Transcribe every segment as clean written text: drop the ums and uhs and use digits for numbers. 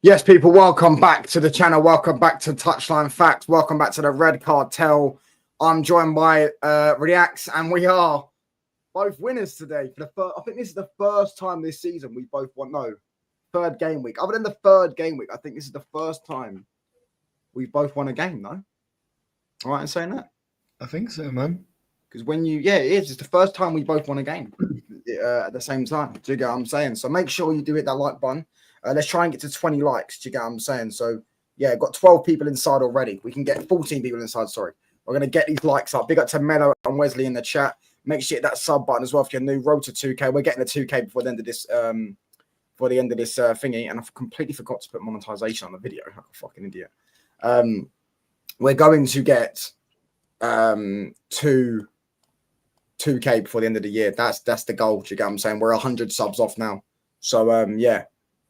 Yes, people, welcome back to the channel. Welcome back to Touchline Facts. Welcome back to the Red Cartel. I'm joined by Reacts, and we are both winners today. I think this is the first time this season we both won. No, third game week. Other than the third game week, I think this is the first time we both won a game, though. All right, in saying that? I think so, man. Because it is. It's the first time we both won a game at the same time. Do you get what I'm saying? So make sure you do hit that like button. Let's try and get to 20 likes. Do you get what I'm saying? So, yeah, got 12 people inside already. We can get 14 people inside, sorry. We're going to get these likes up. Big up to Mello and Wesley in the chat. Make sure you hit that sub button as well if you're new. Road to 2K. We're getting to 2K before the end of this thingy. And I completely forgot to put monetization on the video. Like a fucking idiot. We're going to get 2K before the end of the year. That's the goal. Do you get what I'm saying? We're 100 subs off now. So, yeah.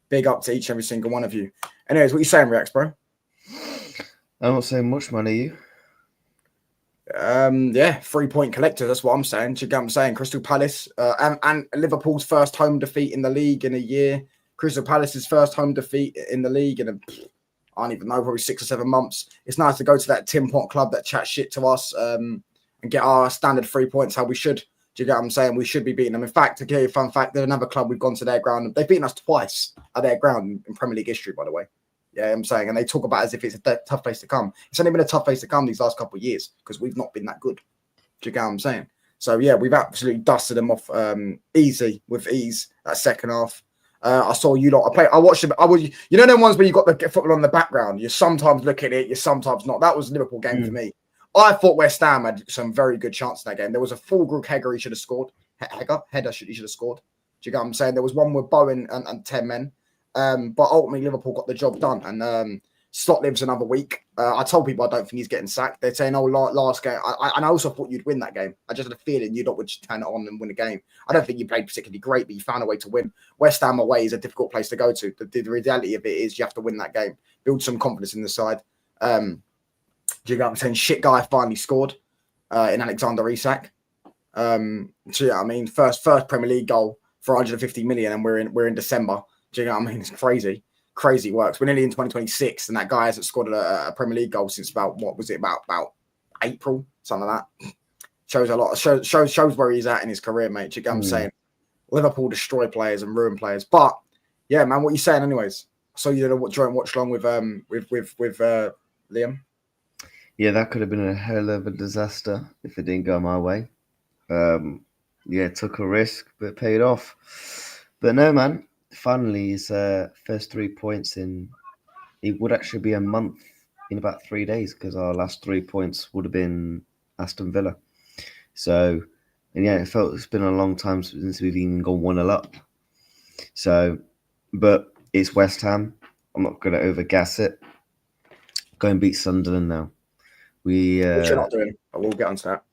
Big up to each and every single one of you. Anyways, what you saying, Reacts, bro? I'm not saying much, man. Are you? Yeah, 3-point collectors. That's what I'm saying. Do you get what I'm saying? Crystal Palace and Liverpool's first home defeat in the league in a year. Crystal Palace's first home defeat in the league in I don't even know, probably 6 or 7 months. It's nice to go to that Tin Pot club that chats shit to us and get our standard 3 points how we should. Do you get what I'm saying? We should be beating them. In fact, to give you a fun fact, there's another club we've gone to their ground. They've beaten us twice at their ground in Premier League history, by the way. Yeah, I'm saying. And they talk about it as if it's a tough place to come. It's only been a tough place to come these last couple of years because we've not been that good. Do you get what I'm saying? So, yeah, we've absolutely dusted them off with ease that second half. I saw you lot. I watched it. You know them ones where you got the football on the background. You sometimes look at it, you sometimes not. That was a Liverpool game for me. I thought West Ham had some very good chances in that game. There was a full group header he should have scored. He should have scored. Do you get what I'm saying? There was one with Bowen and 10 men. But ultimately, Liverpool got the job done. And Slot lives another week. I told people I don't think he's getting sacked. They're saying, oh, last game. And I also thought you'd win that game. I just had a feeling you would turn it on and win the game. I don't think you played particularly great, but you found a way to win. West Ham away is a difficult place to go to. The reality of it is you have to win that game. Build some confidence in the side. Do you get what I'm saying? Shit guy finally scored in Alexander Isak. So yeah, I mean, first Premier League goal for 150 million, and we're in December. Do you know what I mean? It's crazy works. We're nearly in 2026, and that guy hasn't scored a Premier League goal since about April, something like that. Shows a lot. Shows where he's at in his career, mate. Do you get what I'm saying? Liverpool destroy players and ruin players, but yeah, man, what are you saying, anyways? I saw you join watch along with Liam. Yeah, that could have been a hell of a disaster if it didn't go my way. Yeah, took a risk, but paid off. But no, man, finally his first 3 points in, it would actually be a month in about 3 days because our last 3 points would have been Aston Villa. So, and yeah, it's been a long time since we've even gone 1-0 up. So, but it's West Ham. I'm not going to overgas it. Go and beat Sunderland now. Which you're not doing, but we'll get onto that.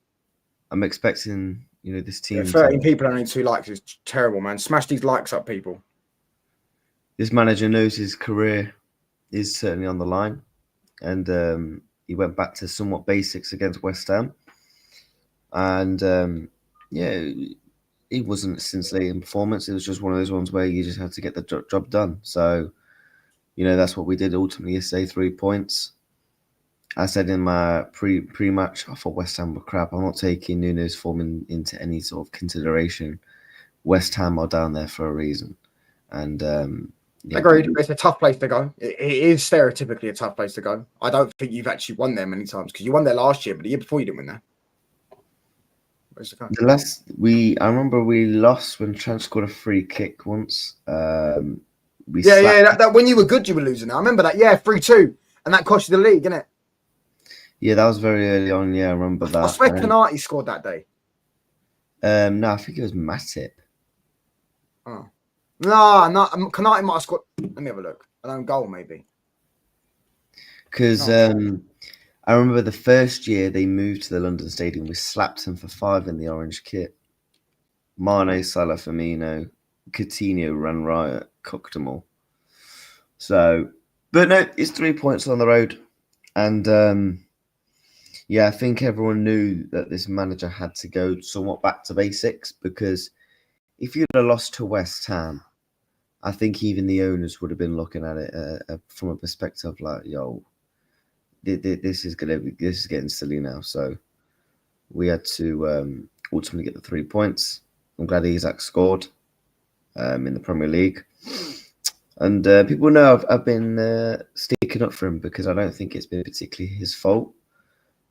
I'm expecting, this team. 13 people only 2 likes is terrible, man. Smash these likes up, people. This manager knows his career is certainly on the line, and he went back to somewhat basics against West Ham, and yeah, it wasn't a scintillating performance. It was just one of those ones where you just had to get the job done. So, that's what we did ultimately yesterday. 3 points. I said in my pre-match, I thought West Ham were crap. I'm not taking Nuno's form into any sort of consideration. West Ham are down there for a reason. And yeah. Agreed. It's a tough place to go. It is stereotypically a tough place to go. I don't think you've actually won there many times because you won there last year, but the year before you didn't win there. I remember we lost when Trent scored a free kick once. That when you were good, you were losing. I remember that. Yeah, 3-2, and that cost you the league, didn't it? Yeah, that was very early on. Yeah, I remember that. I swear Kanate scored that day. No, I think it was Matip. Oh. No, Kanate might have scored. Let me have a look. An own goal, maybe. Because I remember the first year they moved to the London Stadium, we slapped them for 5 in the orange kit. Mane, Salah, Firmino, Coutinho ran riot, cooked them all. So, but no, it's 3 points on the road. And yeah, I think everyone knew that this manager had to go somewhat back to basics because if you'd have lost to West Ham, I think even the owners would have been looking at it from a perspective like, yo, this is getting silly now. So we had to ultimately get the 3 points. I'm glad Isak scored in the Premier League. And people know I've been sticking up for him because I don't think it's been particularly his fault.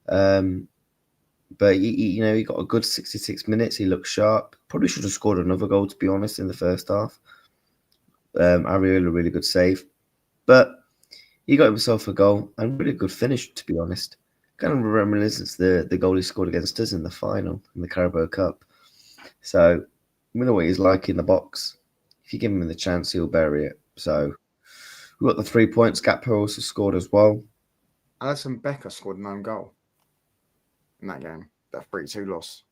But he got a good 66 minutes. He looked sharp. Probably should have scored another goal, to be honest, in the first half. A really good save. But he got himself a goal and really good finish, to be honest. Kind of reminiscent the goal he scored against us in the final in the Carabao Cup. So we know what he's like in the box. If you give him the chance, he'll bury it. So we got the 3 points. Gakpo also scored as well. Alisson Becker scored an own goal in that game. That 3-2 loss.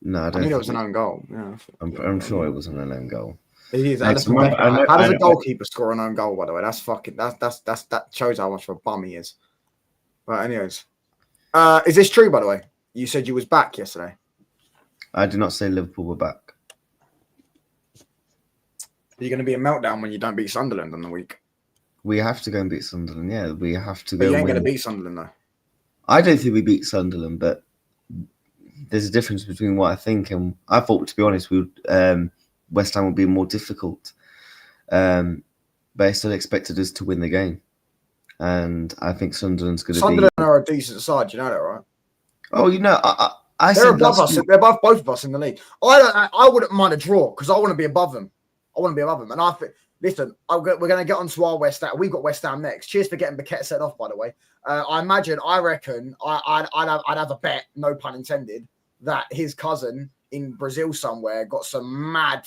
No, I don't I knew think it was an own goal. Yeah, I'm sure it wasn't an own goal. It is. Alisson Becker. How does a goalkeeper score an own goal? By the way, that shows how much of a bum he is. But anyways, is this true? By the way, you said you was back yesterday. I did not say Liverpool were back. Are you going to be a meltdown when you don't beat Sunderland on the week? We have to go and beat Sunderland. Yeah, we have to go. But you ain't going to beat Sunderland though. I don't think we beat Sunderland, but there's a difference between what I think and I thought. To be honest, West Ham would be more difficult, but I still expected us to win the game, and I think Sunderland's going to be. Sunderland are a decent side, you know that, right? Oh, they're above us. They're above both of us in the league. I wouldn't mind a draw because I want to be above them. And I think, listen, we're going to get onto our West Ham. We've got West Ham next. Cheers for getting Paquette set off, by the way. I reckon I'd have a bet, no pun intended, that his cousin in Brazil somewhere got some mad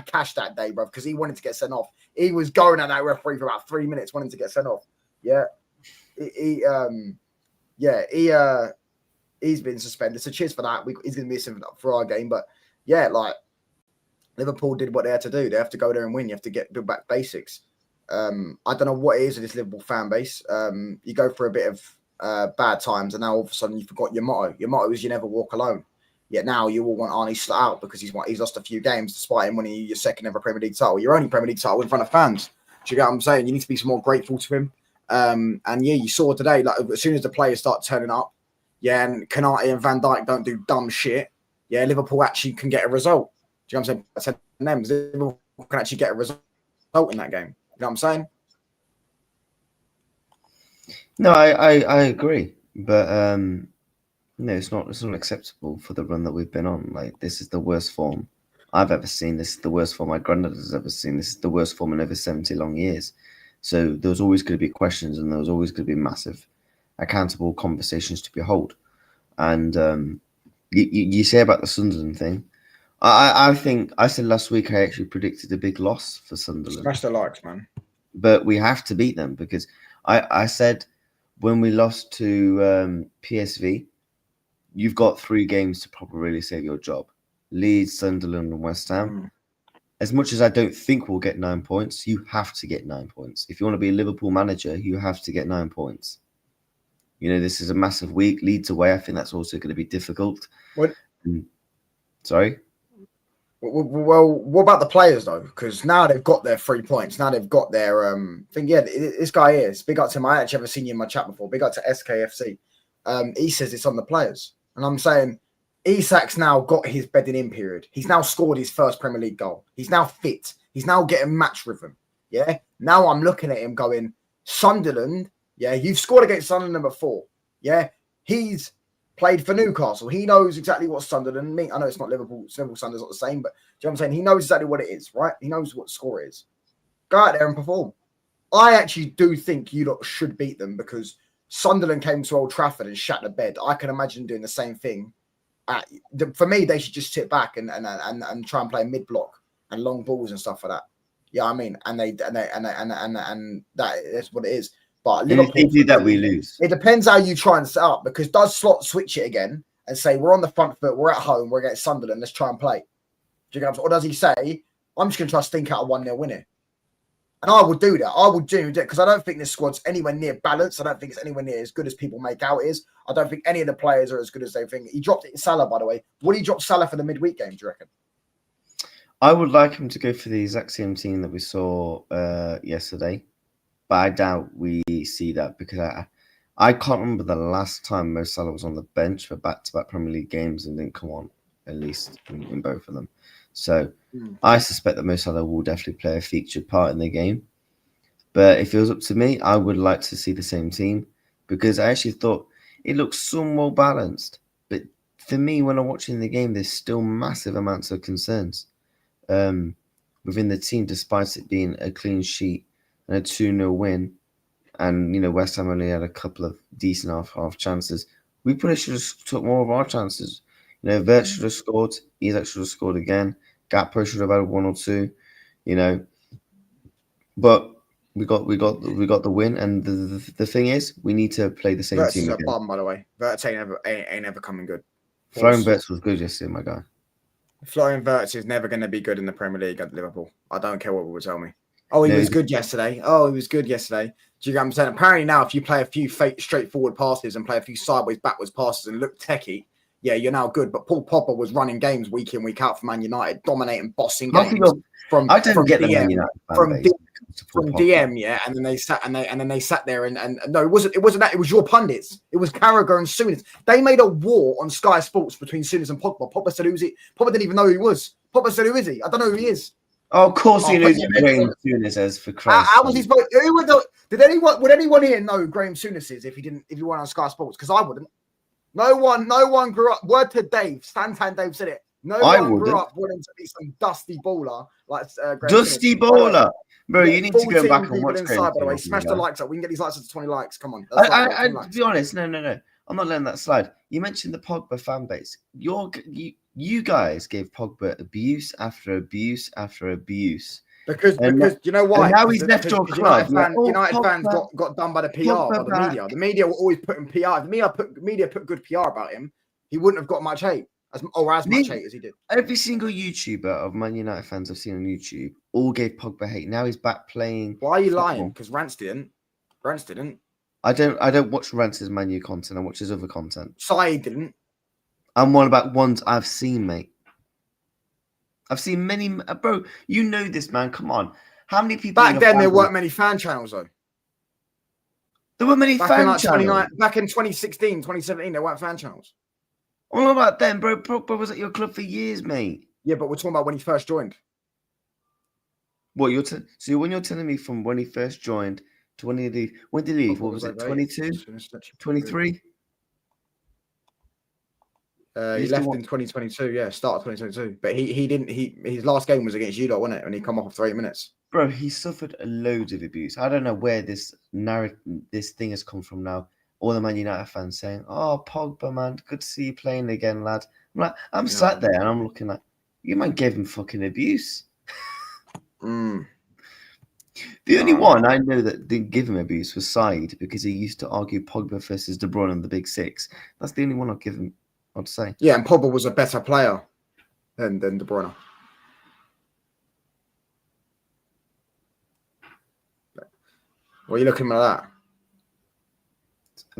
cash that day, bro, because he wanted to get sent off. He was going at that referee for about 3 minutes, wanting to get sent off. Yeah, he's been suspended. So cheers for that. He's going to miss him for our game, but yeah, like Liverpool did what they had to do. They have to go there and win. You have to build back basics. I don't know what it is with this Liverpool fan base. You go through a bit of bad times, and now all of a sudden you forgot your motto. Your motto is you never walk alone. Yet now you all want Arnie Slot out because he's lost a few games despite him winning your second ever Premier League title. Your only Premier League title in front of fans. Do you get what I'm saying? You need to be some more grateful to him. And yeah, you saw today, like as soon as the players start turning up, yeah, and Kanate and Van Dijk don't do dumb shit, yeah, Liverpool actually can get a result. Do you know what I'm saying? I said names. Liverpool can actually get a result in that game. You know what I'm saying? No, I agree, but no, it's not acceptable for the run that we've been on. Like, this is the worst form I've ever seen. This is the worst form my granddad has ever seen. This is the worst form in over 70 long years. So there was always going to be questions, and there was always going to be massive, accountable conversations to be held. And you say about the Sunderland thing. I think I said last week I actually predicted a big loss for Sunderland. Smash the likes, man. But we have to beat them because I said when we lost to PSV, you've got 3 games to probably really save your job. Leeds, Sunderland, and West Ham. As much as I don't think we'll get 9 points, you have to get 9 points. If you want to be a Liverpool manager, you have to get 9 points. You know, this is a massive week. Leeds away, I think that's also going to be difficult. What? Sorry? Well, what about the players, though? Because now they've got their 3 points. Now they've got their thing. Yeah, this guy is. Big up to him. I actually haven't seen you in my chat before. Big up to SKFC. He says it's on the players. And I'm saying Isak's now got his bedding in period. He's now scored his first Premier League goal. He's now fit. He's now getting match rhythm. Yeah. Now I'm looking at him going, Sunderland. Yeah. You've scored against Sunderland before. Yeah. He's played for Newcastle. He knows exactly what Sunderland mean. I know it's not Liverpool. Sunderland's not the same, but do you know what I'm saying? He knows exactly what it is, right? He knows what the score is. Go out there and perform. I actually do think you lot should beat them because Sunderland came to Old Trafford and shat the bed. I can imagine doing the same thing. For me, they should just sit back and try and play mid block and long balls and stuff like that. Yeah, I mean, and that's what it is. But Liverpool, if you do that, we lose. It depends how you try and set up because does Slot switch it again and say we're on the front foot, we're at home, we're against Sunderland, let's try and play? Do you get what I'm saying? Or does he say I'm just going to try to stink out a 1-0 winner? And I would do that. I would do that because I don't think this squad's anywhere near balanced. I don't think it's anywhere near as good as people make out it is. I don't think any of the players are as good as they think. He dropped it in Salah, by the way. Would he drop Salah for the midweek game, do you reckon? I would like him to go for the exact same team that we saw yesterday, but I doubt we see that because I can't remember the last time Mo Salah was on the bench for back-to-back Premier League games and didn't come on, at least in both of them. So I suspect that Mo Salah will definitely play a featured part in the game. But if it was up to me, I would like to see the same team because I actually thought it looked somewhat balanced. But for me, when I'm watching the game, there's still massive amounts of concerns within the team, despite it being a clean sheet and a 2-0 win. And, West Ham only had a couple of decent half chances. We probably should have took more of our chances. Vert should have scored. Isak should have scored again. Gakpo should have had 1 or 2. But we got the win. And the thing is, we need to play the same Verts team is a again. bum, by the way. Verts ain't ever coming good. Florian Wirtz was good yesterday, my guy. Florian Wirtz is never going to be good in the Premier League at Liverpool. I don't care what people tell me. Oh, he was good yesterday. Do you get what I'm saying? Apparently now, if you play a few fake, straightforward passes and play a few sideways, backwards passes and look techie, yeah, you're now good. But Paul Popper was running games week in, week out for Man United, dominating, bossing games from DM, from DM, yeah. And then they sat there and no, it wasn't that. It was your pundits. It was Carragher and Souness. They made a war on Sky Sports between Souness and Pogba. Pogba said, "Who's it?" Pogba didn't even know who he was. Pogba said, "Who is he? I don't know who he is." Oh, of course he knows who Graham Souness is, for Christ. How was he supposed? Would anyone here know who Graham Souness is if he weren't on Sky Sports? Because I wouldn't. No one grew up. Word to Dave, Stantan Dave said it. No one grew up wanting to be some dusty baller like Graham Dusty Souness. baller. Bro, you need to go back and watch inside, by the way. Smash the likes up. We can get these likes up to 20 likes. Come on. To be honest, no. I'm not letting that slide. You mentioned the Pogba fan base. You guys gave Pogba abuse after abuse after abuse. Because you know why? Now he's left your club. United fans got done by the PR, by the media. The media were always putting PR. The media put good PR about him. He wouldn't have got much hate. As much hate as he did. Every single YouTuber of Man United fans I've seen on YouTube all gave Pogba hate. Now he's back playing. Why are you lying? Because Rance didn't. I don't watch Rance's Man U content. I watch his other content. Sai didn't. I'm one about ones I've seen, mate. I've seen many, bro. You know this, man. Come on. How many people back then? There weren't many fan channels though. There weren't many fan channels. Back in 2016, 2017, there weren't fan channels. What about then, bro? Pogba was at your club for years, mate. Yeah, but we're talking about when he first joined. What so when you're telling me from when he first joined to when did he leave? What was it? 22? 23? He left in 2022. Yeah, start of 2022. But he didn't. His last game was against you lot, wasn't it? When he come off after 8 minutes. Bro, he suffered a load of abuse. I don't know where this thing has come from now. All the Man United fans saying, "Oh, Pogba, man, good to see you playing again, lad." I'm sat there and I'm looking like, you man gave him fucking abuse. The only one I know that didn't give him abuse was Said because he used to argue Pogba versus De Bruyne in the Big Six. That's the only one I'll give him. I'd say. Yeah, and Pogba was a better player than De Bruyne. What are you looking at that?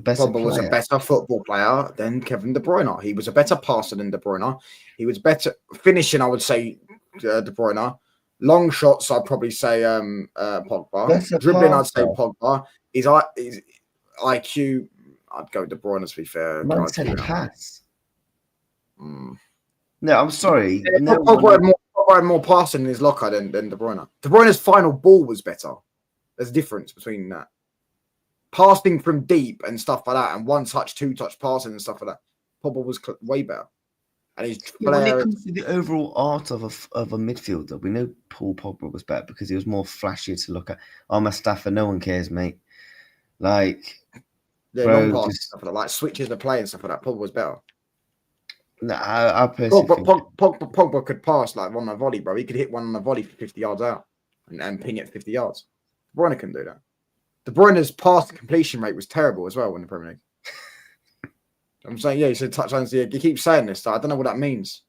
Pogba was a better football player than Kevin De Bruyne. He was a better passer than De Bruyne. He was better finishing, I would say, De Bruyne. Long shots, I'd probably say Pogba. Dribbling, I'd say Pogba. His IQ, I'd go De Bruyne, to be fair. Man said pass. No, I'm sorry. Yeah, Pogba had more passing in his locker than De Bruyne. De Bruyne's final ball was better. There's a difference between that. Passing from deep and stuff like that, and one-touch, two-touch passing and stuff like that. Pogba was way better. And he's when it comes to the overall art of a midfielder, we know Paul Pogba was better because he was more flashier to look at. I'm a staffer, no one cares, mate. Like, long passes, stuff like that, like switches of play and stuff like that. Pogba was better. No, I personally think Pogba could pass like on a volley, bro. He could hit one on a volley for 50 yards out and ping it 50 yards. De Bruyne couldn't do that. De Bruyne's pass completion rate was terrible as well in the Premier League. I'm saying, yeah, he said touchdowns. Yeah, he keeps saying this. So I don't know what that means.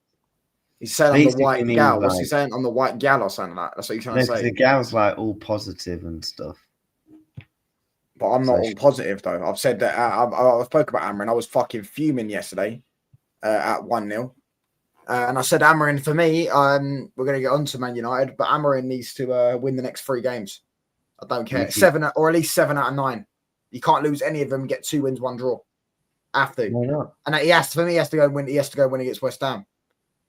He's saying on the white gal. What's he saying on the white gal or something like that? That's what he's trying to say. The gal's like all positive and stuff. But I'm not all positive though. I've said that. I spoke about Amrin. I was fucking fuming yesterday at 1-0. And I said Amarin for me. We're going to get on to Man United, but Amarin needs to win the next 3 games. I don't care. 7 or at least 7 out of 9. You can't lose any of them. Get 2 wins, 1 draw. Have to. Why not? And he has to. For me, he has to go and win. He has to go win against West Ham.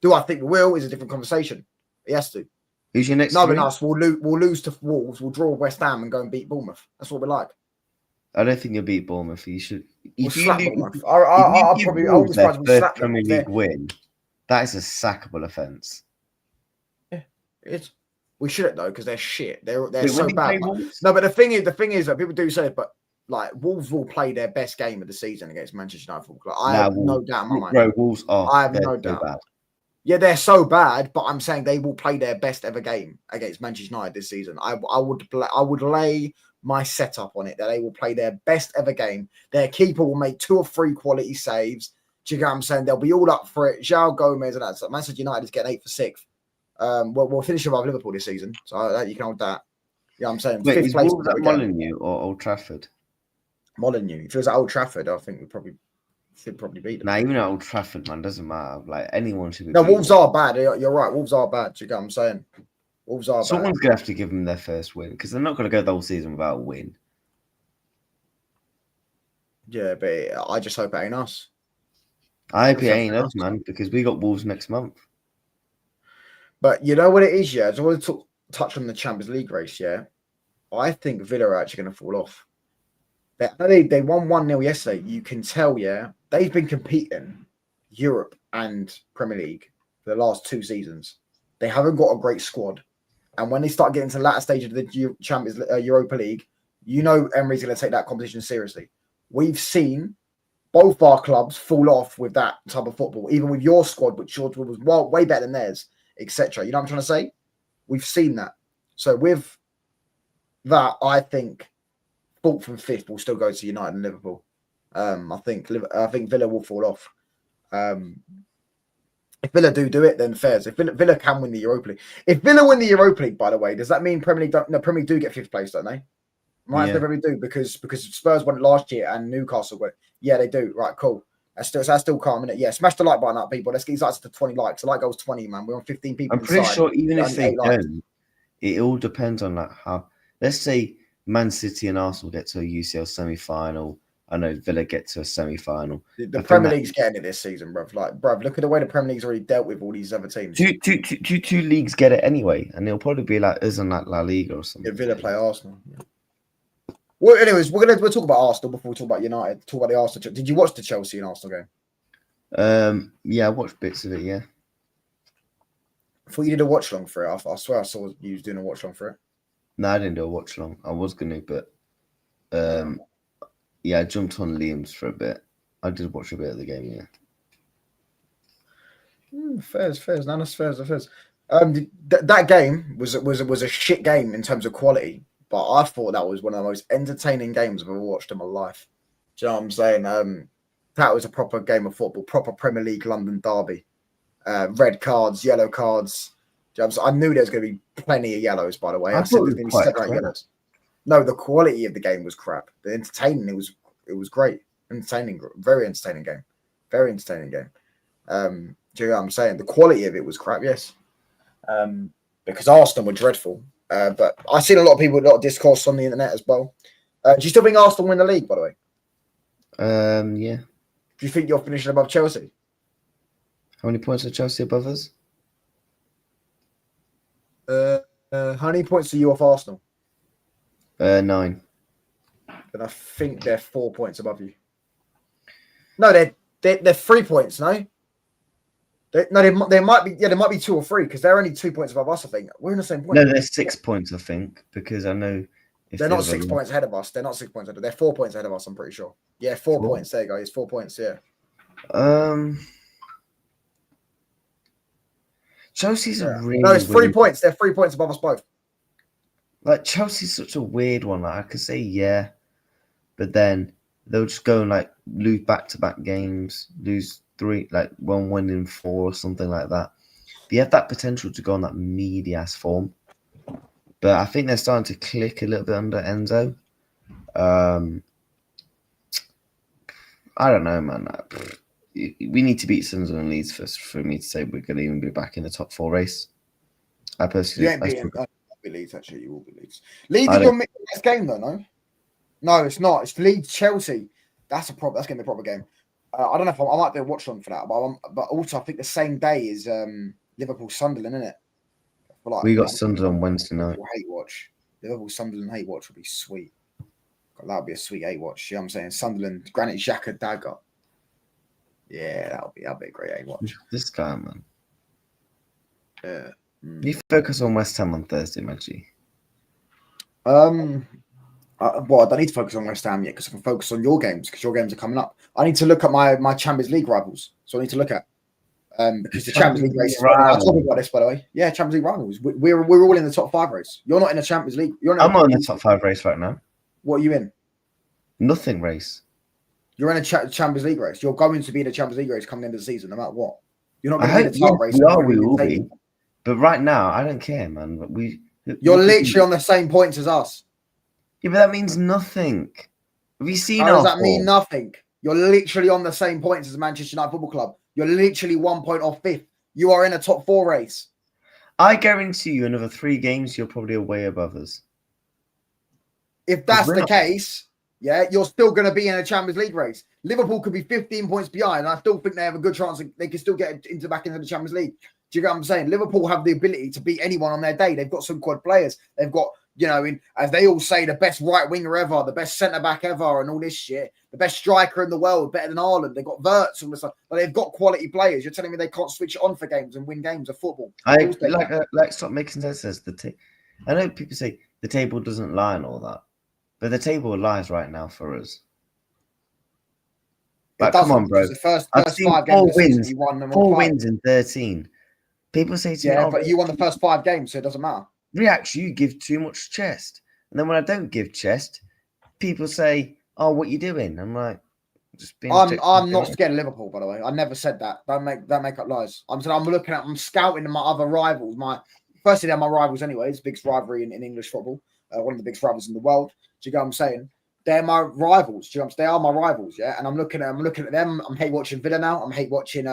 Do I think we will? Is a different conversation. He has to. Who's your next? Knowing us, we'll lose to Wolves. We'll draw West Ham and go and beat Bournemouth. That's what we like. I don't think you'll beat Bournemouth. You should. If you Bournemouth. I'll probably their first Premier League win. That is a sackable offence. Yeah, it's. We shouldn't though because they're shit. They're so bad. No, but the thing is that people do say it, but like Wolves will play their best game of the season against Manchester United. Like, I have no doubt in my mind. Bro, Wolves are. I have no doubt. Bad. Yeah, they're so bad, but I'm saying they will play their best ever game against Manchester United this season. I would lay my setup on it that they will play their best ever game. Their keeper will make 2 or 3 quality saves. Do you get what I'm saying? They'll be all up for it. João Gomez and that. So Manchester United is getting 8 for 6. We'll finish above Liverpool this season, so you can hold that. Yeah, I'm saying. Wait, is Wolves at Molineux or Old Trafford? Molineux. If it was at Old Trafford, I think we should probably beat them. Nah, even at Old Trafford, man, doesn't matter. Like anyone should be. No, Wolves are bad. You're right. Wolves are bad. Do you get what I'm saying? Wolves are bad. Someone's gonna have to give them their first win because they're not gonna go the whole season without a win. Yeah, but I just hope it ain't us. I hope it ain't us, man, because we got Wolves next month. But you know what it is, yeah? I just want to touch on the Champions League race, yeah? I think Villa are actually going to fall off. They won 1-0 yesterday. You can tell, yeah? They've been competing Europe and Premier League for the last 2 seasons. They haven't got a great squad. And when they start getting to the latter stage of the Champions Europa League, you know Emery's going to take that competition seriously. We've seen both our clubs fall off with that type of football, even with your squad, which yours was way better than theirs, etc. You know what I'm trying to say? We've seen that. So with that, I think 4th and 5th will still go to United and Liverpool. I think Villa will fall off. If Villa do it, then fairs. If Villa can win the Europa League. If Villa win the Europa League, by the way, does that mean Premier League do get 5th place, don't they? Right, yeah. They really do because Spurs won it last year and Newcastle won it. Yeah, they do. Right, cool. That's still calm, isn't it? Yeah, smash the like button up, people. Let's get these likes to 20 likes. The like goes 20, man. We're on 15 people. I'm pretty sure even if they don't, it all depends on like how. Let's say Man City and Arsenal get to a UCL semi-final. I know Villa get to a semi-final. The Premier League's getting it this season, bruv. Like, bruv, look at the way the Premier League's already dealt with all these other teams. Two leagues get it anyway, and it'll probably be like us on like La Liga or something. If Villa play Arsenal. Yeah. Well, anyways, we'll talk about Arsenal before we talk about United. Talk about the Arsenal. Did you watch the Chelsea and Arsenal game? Yeah, I watched bits of it. Yeah. I thought you did a watch long for it. I swear I saw you was doing a watch long for it. No, I didn't do a watch long. I was gonna, but yeah, I jumped on Liam's for a bit. I did watch a bit of the game. Yeah. Fairs. No, that's fairs. That game was a shit game in terms of quality. But I thought that was one of the most entertaining games I've ever watched in my life. Do you know what I'm saying? That was a proper game of football, proper Premier League London derby. Red cards, yellow cards. Do you know what I'm saying? I knew there was going to be plenty of yellows, by the way. I said there's going to be 7 yellows. No, the quality of the game was crap. The entertaining, it was great. Entertaining, very entertaining game. Very entertaining game. Do you know what I'm saying? The quality of it was crap, yes. Because Arsenal were dreadful. But I've seen a lot of people with a lot of discourse on the internet as well. Do you still think Arsenal win the league, by the way? Yeah. Do you think you're finishing above Chelsea? How many points are Chelsea above us? How many points are you off Arsenal? 9. And I think they're 4 points above you. No, they're 3 points, no? There might be 2 or 3 because they're only 2 points above us. I think we're in the same point. No, they're 6 points. I think because I know they're not 6 points ahead of us. They're not 6 points ahead. They're 4 points ahead of us. I'm pretty sure. Yeah, 4 points. There you go. It's 4 points. Yeah. Chelsea's a really no. It's 3 points. They're 3 points above us both. Like Chelsea's such a weird one. Like I could say yeah, but then they'll just go and like lose back-to-back games, lose 3, like 1 win in 4 or something like that. They have that potential to go on that meaty-ass form. But I think they're starting to click a little bit under Enzo. I don't know, man. we need to beat Sunderland and Leeds first for me to say we're going to even be back in the top 4 race. I personally, You ain't beating Leeds, actually. You will be Leeds. Leeds is your next game, though, no? No, it's not. It's Leeds-Chelsea. That's a problem. That's going to be a proper game. I don't know if I might do a watch on for that, but also I think the same day is Liverpool-Sunderland, isn't it? Like, we got Sunderland Wednesday night. Hate watch. Liverpool-Sunderland hate watch would be sweet. That would be a sweet hate watch. You know what I'm saying? Sunderland, Granit Xhaka dagger. Yeah, that'll be a great hate watch. This guy, man. Yeah. You focus on West Ham on Thursday, Maggie. Well, I don't need to focus on West Ham yet because I can focus on your games because your games are coming up. I need to look at my Champions League rivals. So I need to look at because the Champions League race. I'll talk about this, by the way. Yeah, Champions League rivals. We're all in the top 5 race. You're not in the Champions League. I'm not in the top 5 race right now. What are you in? Nothing race. You're in a Champions League race. You're going to be in a Champions League race coming into the season, no matter what. You're not going to be in the top race. We will be. But right now, I don't care, man. But you're literally on the same points as us. Yeah, but that means nothing. Have you seen? How does that mean nothing? You're literally on the same points as Manchester United Football Club. You're literally 1 point off 5th. You are in a top 4 race. I guarantee you, another 3 games, you're probably way above us. If that's the case, yeah, you're still going to be in a Champions League race. Liverpool could be 15 points behind, and I still think they have a good chance. They can still get back into the Champions League. Do you get what I'm saying? Liverpool have the ability to beat anyone on their day. They've got some quad players. They've got, as they all say, the best right winger ever, the best centre back ever, and all this shit. The best striker in the world, better than Haaland. They've got Wirtz and stuff, but they've got quality players. You're telling me they can't switch it on for games and win games of football? Stop making sense. I know people say the table doesn't lie and all that, but the table lies right now for us. Like, come on, bro. The first I've seen 5 games 4 wins. You won them 4 wins in 13. People say to me, yeah, but you won the first 5 games, so it doesn't matter. Reaction, you give too much chest. And then when I don't give chest, people say, oh, what you doing? I'm like, I'm not scared of Liverpool, by the way. I never said that. Don't make up lies. I'm scouting my other rivals. Firstly, they're my rivals anyways. Biggest rivalry in English football. One of the biggest rivals in the world. Do you get what I'm saying? They're my rivals. Do you know what I'm saying? They are my rivals, yeah. And I'm looking at them. I'm hate watching Villa now. I'm hate watching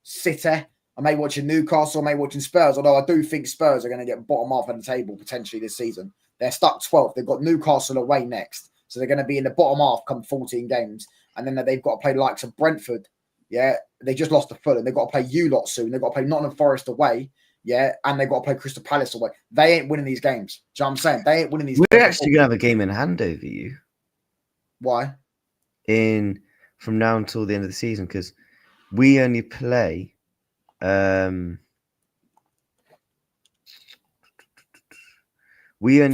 City. I may watching Newcastle. I may watching Spurs. Although I do think Spurs are going to get bottom half of the table potentially this season. They're stuck 12th. They've got Newcastle away next, so they're going to be in the bottom half come 14 games, and then they've got to play the likes of Brentford. Yeah, they just lost to Fulham. They've got to play you lot soon. They've got to play Nottingham Forest away. Yeah, and they've got to play Crystal Palace away. They ain't winning these games. Do you know what I'm saying? They ain't winning these games. We're actually going to have a game in hand over you. Why? From now until the end of the season, because we only play from now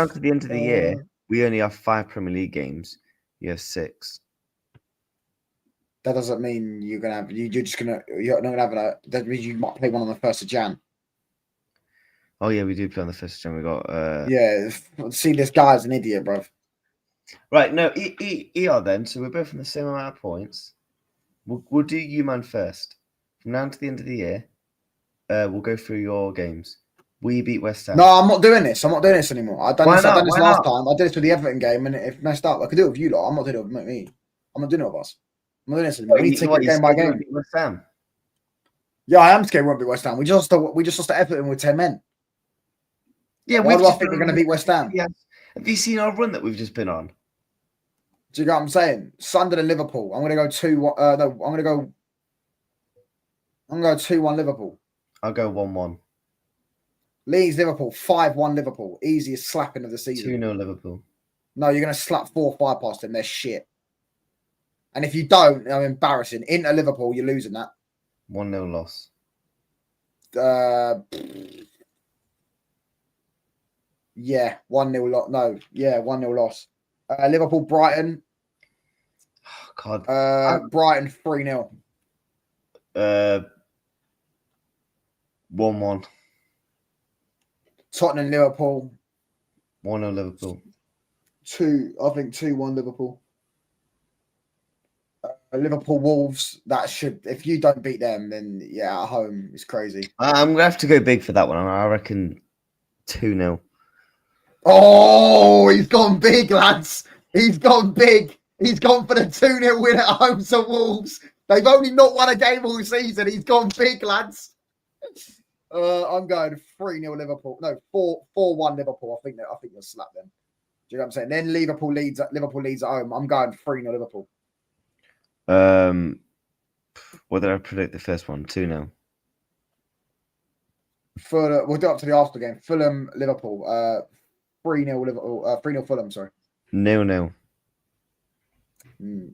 to the end of the year, we only have 5 Premier League games. You have 6. That doesn't mean you're not gonna have that means you might play one on the 1st of Jan. Oh yeah, we do play on the 1st of Jan. We got yeah. See, this guy's an idiot, bro. Right, no, ER then. So we're both on the same amount of points. We'll do you man first. From now to the end of the year, we'll go through your games. Will you beat West Ham? No, I'm not doing this. I'm not doing this anymore. I've done this last time. I did this with the Everton game, and it messed up. I could do it with you lot. I'm not doing it with me. I'm not doing it with us. I'm not doing this anymore. We need to take it game by game. West Ham? Yeah, I am scared we won't beat West Ham. We just lost to Everton with 10 men. Yeah, why do I think we're going to beat West Ham? Yeah. Have you seen our run that we've just been on? Do you get what I'm saying? Sunderland, Liverpool. I'm going to go 2-1. No, I'm going to go 2-1 Liverpool. I'll go 1-1. Leeds, Liverpool. 5-1 Liverpool. Easiest slapping of the season. 2-0 Liverpool. No, you're going to slap 4-5 past them. They're shit. And if you don't, I'm embarrassing. Inter Liverpool, you're losing that. 1-0 loss. Yeah, 1-0 loss. No, yeah, 1-0 loss. Liverpool, Brighton. Oh, God. Brighton 3-0. 1-1. Tottenham, Liverpool. 1-0 Liverpool. 2-1 Liverpool. Liverpool, Wolves. That should, if you don't beat them, then yeah, at home it's crazy. I'm gonna have to go big for that one. I reckon 2-0. Oh, he's gone big, lads. He's gone big. He's gone for the 2-0 win at home to Wolves. They've only not won a game all season. He's gone big, lads. I'm going 3-0 Liverpool. No, 4-1 Liverpool. I think you'll slap them. Do you know what I'm saying? Then Liverpool leads at home. I'm going 3-0 Liverpool. What did I predict the first one? 2-0. We'll do up to the Arsenal game. Fulham, Liverpool. 3-0 Liverpool. 3-0 Fulham, sorry. 0-0.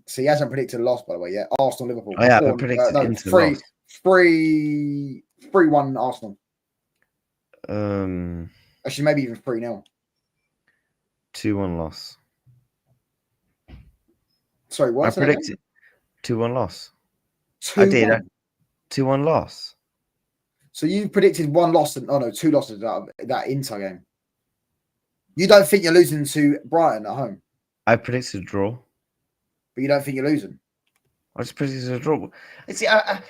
So he hasn't predicted a loss, by the way, yet. Arsenal, Liverpool. Oh, yeah, I predicted Inter loss. 3-1 Arsenal. Actually, maybe even 3-0. 2-1 loss. Sorry, what? I predicted 2-1 loss. 2-1. I did. 2-1 loss. So you predicted 1 loss and 2 losses out of that Inter game. You don't think you're losing to Brighton at home? I predicted a draw. But you don't think you're losing? I just predicted a draw. See, I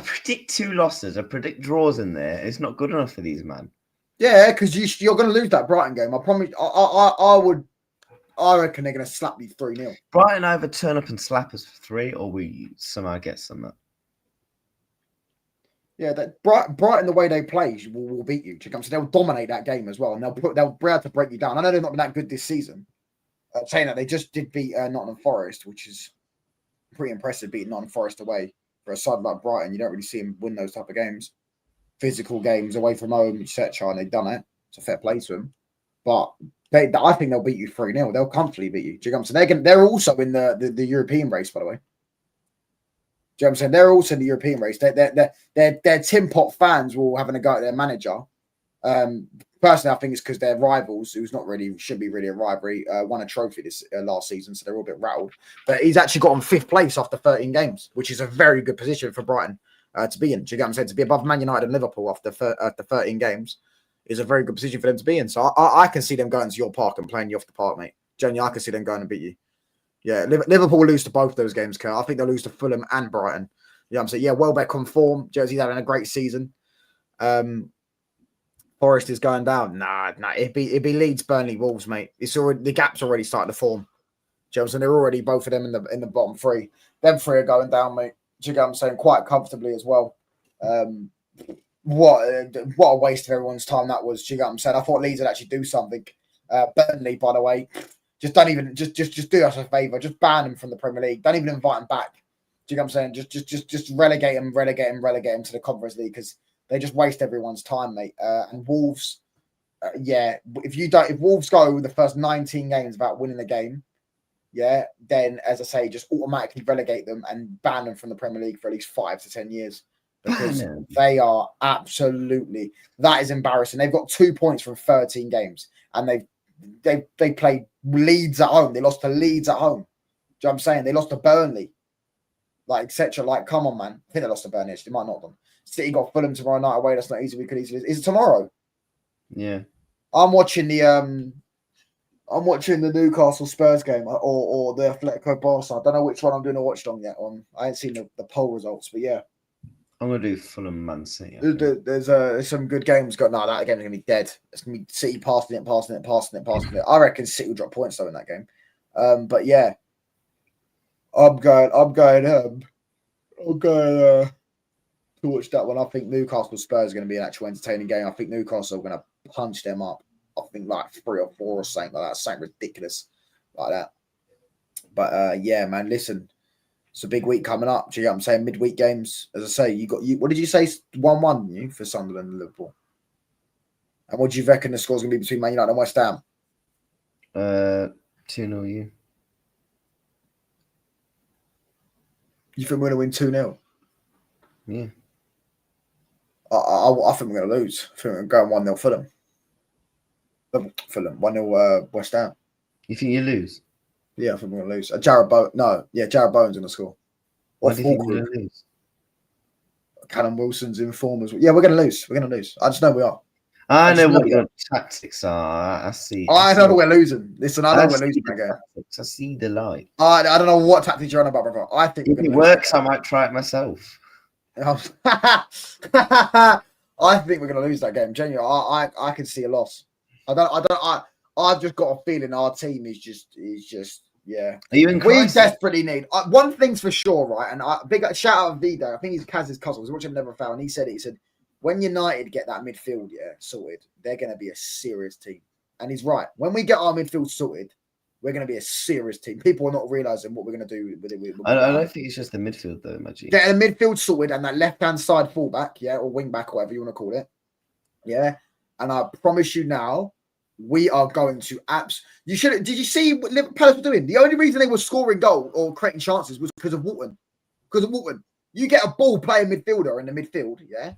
predict 2 losses. I predict draws in there. It's not good enough for these, man. Yeah, because you're going to lose that Brighton game. I promise. I reckon they're going to slap you 3-0. Brighton either turn up and slap us for 3, or we somehow get some. Yeah, that Brighton, the way they play, will beat you. So they'll dominate that game as well, and they'll be able to break you down. I know they've not been that good this season. Saying that, they just did beat Nottingham Forest, which is pretty impressive, beating Nottingham Forest away. For a side like Brighton, you don't really see them win those type of games. Physical games away from home, etc. And they've done it. It's a fair play to them. But I think they'll beat you 3-0. They'll comfortably beat you. Do you know what I'm saying? They're also in the European race, by the way. Do you know what I'm saying? They're also in the European race. Their Tim Pot fans will having a go at their manager. Personally, I think it's because they're rivals, who's not really should be really a rivalry. Won a trophy this last season, so they're all a bit rattled. But he's actually got on 5th place after 13 games, which is a very good position for Brighton to be in. Do you get what I'm saying? To be above Man United and Liverpool after 13 games is a very good position for them to be in. So I can see them going to your park and playing you off the park, mate. Genuinely, I can see them going and beat you. Yeah, Liverpool will lose to both those games, Kurt. I think they'll lose to Fulham and Brighton. You know what I'm saying? Yeah, Welbeck on form. Jersey's having a great season. Forest is going down. Nah. It'd be Leeds, Burnley, Wolves, mate. It's already the gap's already starting to form. Do you know what I'm saying? They're already both of them in the bottom 3. Them 3 are going down, mate. Do you know what I'm saying? Quite comfortably as well. What a waste of everyone's time that was. Do you know what I'm saying? I thought Leeds would actually do something. Burnley, by the way, just don't even just do us a favour. Just ban them from the Premier League. Don't even invite them back. Do you know what I'm saying? Just relegate them to the Conference League, because they just waste everyone's time, mate. And Wolves, if Wolves go the first 19 games without winning the game, then, as I say, just automatically relegate them and ban them from the Premier League for at least 5 to 10 years, because they are absolutely, that is embarrassing. They've got 2 points from 13 games, and they played Leeds at home. They lost to Leeds at home. Do you know what I'm saying? They lost to Burnley, like, etc. Like, come on, man. I think they lost to Burnley. They might not have done. City got Fulham tomorrow night away. That's not easy. We could easily. Is it tomorrow? Yeah. I'm watching the Newcastle Spurs game or the Atletico Barca. I don't know which one I'm doing a watch on yet. I ain't seen the poll results, but yeah. I'm gonna do Fulham Man City. There's some good games going. No, that game's gonna be dead. It's gonna be City passing it. I reckon City will drop points though in that game. But yeah, I'm going to watch that one. I think Newcastle Spurs is going to be an actual entertaining game. I think Newcastle are going to punch them up. I think like 3 or 4 or something like that. Something ridiculous like that. But yeah, man, listen, it's a big week coming up. Do you know what I'm saying? Midweek games. As I say, what did you say? 1-1 you for Sunderland and Liverpool. And what do you reckon the score's going to be between Man United and West Ham? 2-0 you. You think we're going to win 2-0? Yeah. I think we're going to lose. I think we're going 1-0 Fulham. 1-0 West Ham. You think you lose? Yeah, I think we're going to lose. Jared Bowen's going to score. Why do you think we're going to lose? Callum Wilson's in form as well. Yeah, we're going to lose. We're going to lose. I just know we are. I know what your tactics are. I see. I know we're losing. Listen, I know we're losing again. I see the light. I don't know what tactics you're on about, brother. I think if it works, I might try it myself. I think we're going to lose that game. Genuinely, I can see a loss. I've just got a feeling our team is just yeah. Are you in We crisis? desperately need one thing's for sure, right? And big shout out Vido. I think he's Kaz's cousin. I was watching Never Fail, and he said it. He said when United get that midfield sorted, they're going to be a serious team. And he's right. When we get our midfield sorted, we're going to be a serious team. People are not realizing what we're going to do with it. I don't think it's just the midfield though, Maggie. Get a midfield sorted and that left-hand side fullback, or wing back, or whatever you want to call it. Yeah. And I promise you now, we are going to You should. Did you see what Liverpool Palace were doing? The only reason they were scoring goal or creating chances was because of Walton. You get a ball playing midfielder in the midfield, yeah,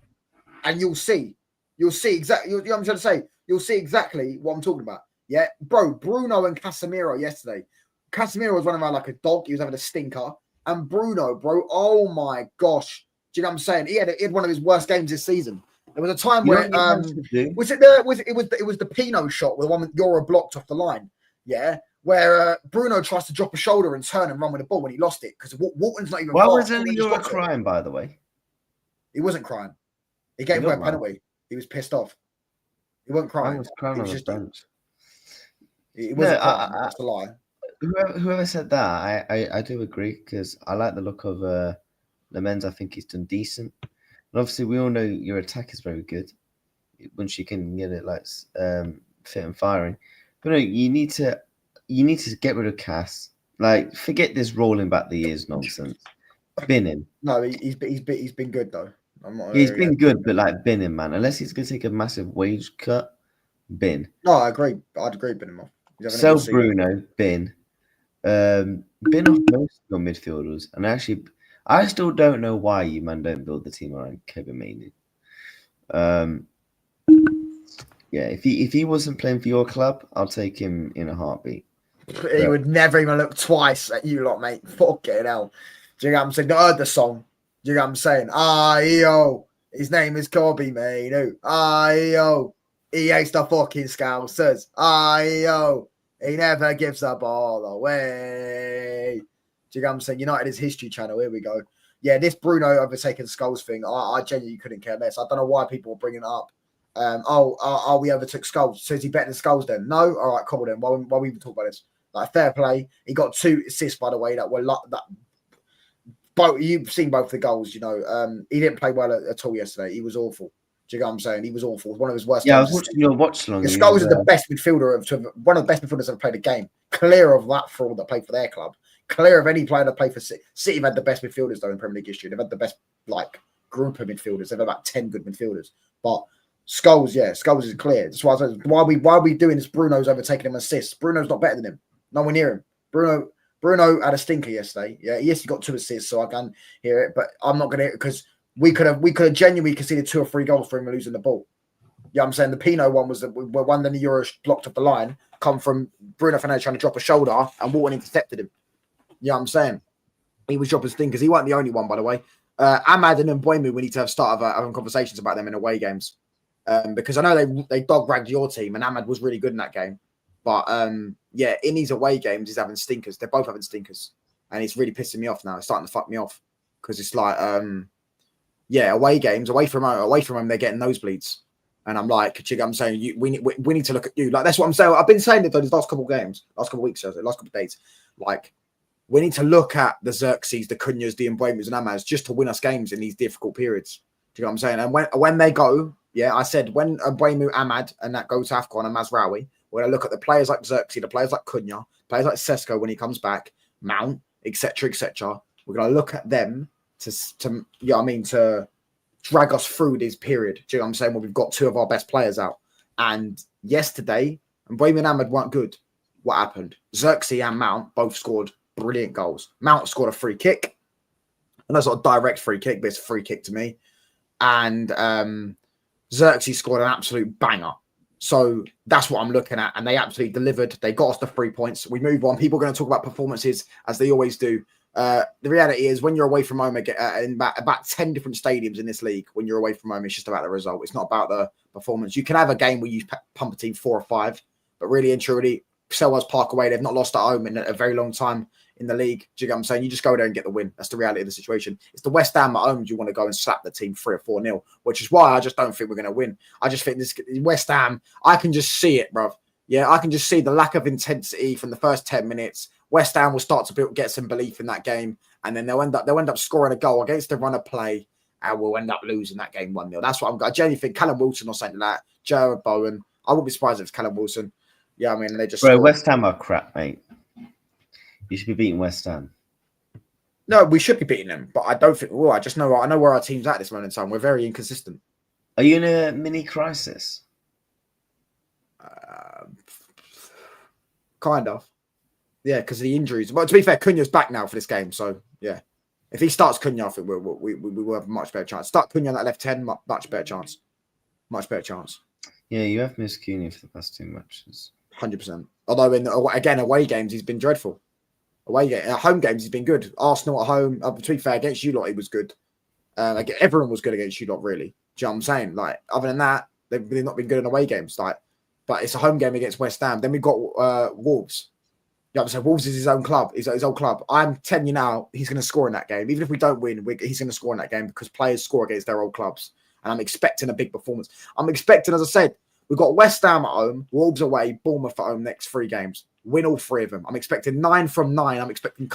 and you'll see exactly. You know what I'm trying to say? You'll see exactly what I'm talking about. Yeah, bro. Bruno and Casemiro yesterday. Casemiro was running around like a dog. He was having a stinker. And Bruno, bro. Oh my gosh. Do you know what I'm saying? He had one of his worst games this season. There was a time where was the Pino shot where the one with Euro blocked off the line, yeah, where Bruno tries to drop a shoulder and turn and run with the ball when he lost it because Walton's not even. Why was Euro crying? By the way, he wasn't crying. He gave away a penalty. He was pissed off. He wasn't crying. I was crying on the bench. He wasn't crying. That's a lie. Whoever said that, I do agree because I like the look of Lemens. I think he's done decent. And obviously, we all know your attack is very good once you can get it like fit and firing. But no, you need to get rid of Cass. Like, forget this rolling back the years nonsense. Bin him. No, he's been good though. He's been good, but like bin him, man. Unless he's gonna take a massive wage cut, bin. No, I agree. I'd agree bin him off. Sell Bruno, bin. Bin off most of your midfielders, and actually. I still don't know why you man don't build the team around Kevin Mainoo. Yeah, if he wasn't playing for your club, I'll take him in a heartbeat. He would never even look twice at you lot, mate. Fucking hell. Do you know what I'm saying? I heard the song. Do you know what I'm saying? Yo, his name is Kobe Mainoo. Yo, he hates the fucking Scousers. Yo, he never gives the ball away. Do you know what I'm saying? United is History Channel. Here we go. Yeah, this Bruno overtaking Skulls thing, I genuinely couldn't care less. I don't know why people are bringing it up. We overtook Skulls. So is he better than Skulls then? No? All right, cool then. Why we even talk about this? Like, fair play. He got 2 assists, by the way, that were both. You've seen both the goals, you know. He didn't play well at all yesterday. He was awful. Do you know what I'm saying? He was awful. One of his worst games. I was watching your watch long. Skulls is the best midfielder, one of the best midfielders ever played a game. Clear of that fraud that played for their club. Clear of any player that played for City. City have had the best midfielders though in Premier League history. They've had the best group of midfielders. They've had about 10 good midfielders. But Skulls is clear. That's why I said, why are we doing this? Bruno's overtaking him assists. Bruno's not better than him. Nowhere near him. Bruno had a stinker yesterday. Yeah, yes, he got 2 assists, so I can hear it. But I'm not gonna because we could have genuinely conceded 2 or 3 goals for him losing the ball. Yeah, I'm saying the Pino one was the one that the Euro blocked off the line, come from Bruno Fernandes trying to drop a shoulder and Walton intercepted him. Yeah, I'm saying he was dropping stinkers. He wasn't the only one, by the way. Ahmad and Mbeumo, we need to have having conversations about them in away games because I know they dog ragged your team and Ahmad was really good in that game. But yeah, in these away games, he's having stinkers. They're both having stinkers, and it's really pissing me off now. It's starting to fuck me off because it's like, yeah, away games, away from home, they're getting nosebleeds. And I'm like, Chig, I'm saying we need to look at you. Like, that's what I'm saying. I've been saying it those last couple of games, last couple of weeks, last couple of days. Like, we need to look at the Xerxes, the Cunhas, the Mbeumas and Amaz just to win us games in these difficult periods. Do you know what I'm saying? And when they go, yeah, I said when Mbeumo, Ahmad and that go to AFCON and Mazraoui, we're going to look at the players like Xerxes, the players like Cunha, players like Sesko when he comes back, Mount, etc., etc. We're going to look at them to drag us through this period. Do you know what I'm saying? Well, we've got 2 of our best players out. And yesterday, Mbeumo and Ahmad weren't good. What happened? Xerxes and Mount both scored brilliant goals. Mount scored a free kick. And that's not a direct free kick, but it's a free kick to me. And Xerxes scored an absolute banger. So that's what I'm looking at. And they absolutely delivered. They got us the 3 points. We move on. People are going to talk about performances as they always do. The reality is when you're away from home in about 10 different stadiums in this league, when you're away from home, it's just about the result. It's not about the performance. You can have a game where you pump a team 4 or 5, but really and truly, Selhurst Park away, they've not lost at home in a very long time in the league. Do you get what I'm saying? You just go there and get the win. That's the reality of the situation. It's the West Ham at home. You want to go and slap the team 3 or 4-0, which is why I just don't think we're going to win. I just think this West Ham, I can just see it, bruv. Yeah, I can just see the lack of intensity from the first 10 minutes. West Ham will start to get some belief in that game, and then they'll end up scoring a goal against the run of play, and we'll end up losing that game 1-0. That's what I genuinely think. Callum Wilson or something like that. Jared Bowen. I wouldn't be surprised if it's Callum Wilson. Yeah, I mean, they just... Bro, West Ham are crap, mate. You should be beating West Ham. No, we should be beating them, but I don't think we will. I know where our team's at this moment in time. We're very inconsistent. Are you in a mini crisis? Kind of. Yeah, because of the injuries. But to be fair, Cunha's back now for this game, so yeah. If he starts Cunha, I think we will have a much better chance. Start Cunha on that left 10, much better chance. Much better chance. Yeah, you have missed Cunha for the past 2 matches. 100%. Although, again, away games, he's been dreadful. Home games, he's been good. Arsenal at home, to be fair, against you lot, he was good. Everyone was good against you lot, really. Do you know what I'm saying? Like, other than that, they've really not been good in away games. Like, but it's a home game against West Ham. Then we've got Wolves. You know what I'm saying? Wolves is his own club. His old club. I'm telling you now, he's going to score in that game. Even if we don't win, he's going to score in that game because players score against their old clubs. And I'm expecting a big performance. I'm expecting, as I said, we've got West Ham at home, Wolves away, Bournemouth at home next 3 games. Win all 3 of them. I'm expecting 9 from 9. I'm expecting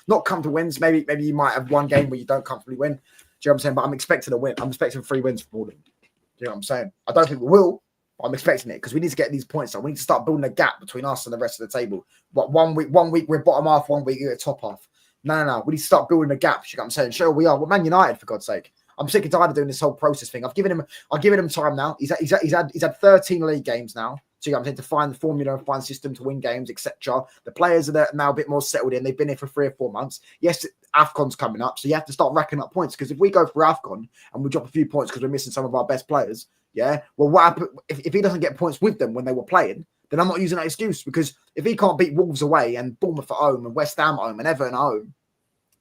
not comfortable wins. Maybe you might have 1 game where you don't comfortably win. Do you know what I'm saying? But I'm expecting a win. I'm expecting 3 wins from all of them. Do you know what I'm saying? I don't think we will. I'm expecting it because we need to get these points on. We need to start building a gap between us and the rest of the table. But one week we're bottom half, 1 week we're top half. No. We need to start building a gap. You know what I'm saying? Sure, we are. We're Man United, for God's sake. I'm sick and tired of doing this whole process thing. I've given him time now. He's had 13 league games now. So you know what I'm saying, to find the formula and find system to win games, etc. The players are now a bit more settled in. They've been here for 3 or 4 months. Yes, AFCON's coming up, so you have to start racking up points. Because if we go for AFCON and we drop a few points because we're missing some of our best players, yeah, well, what happens if he doesn't get points with them when they were playing? Then I'm not using that excuse, because if he can't beat Wolves away and Bournemouth at home and West Ham at home and Everton at home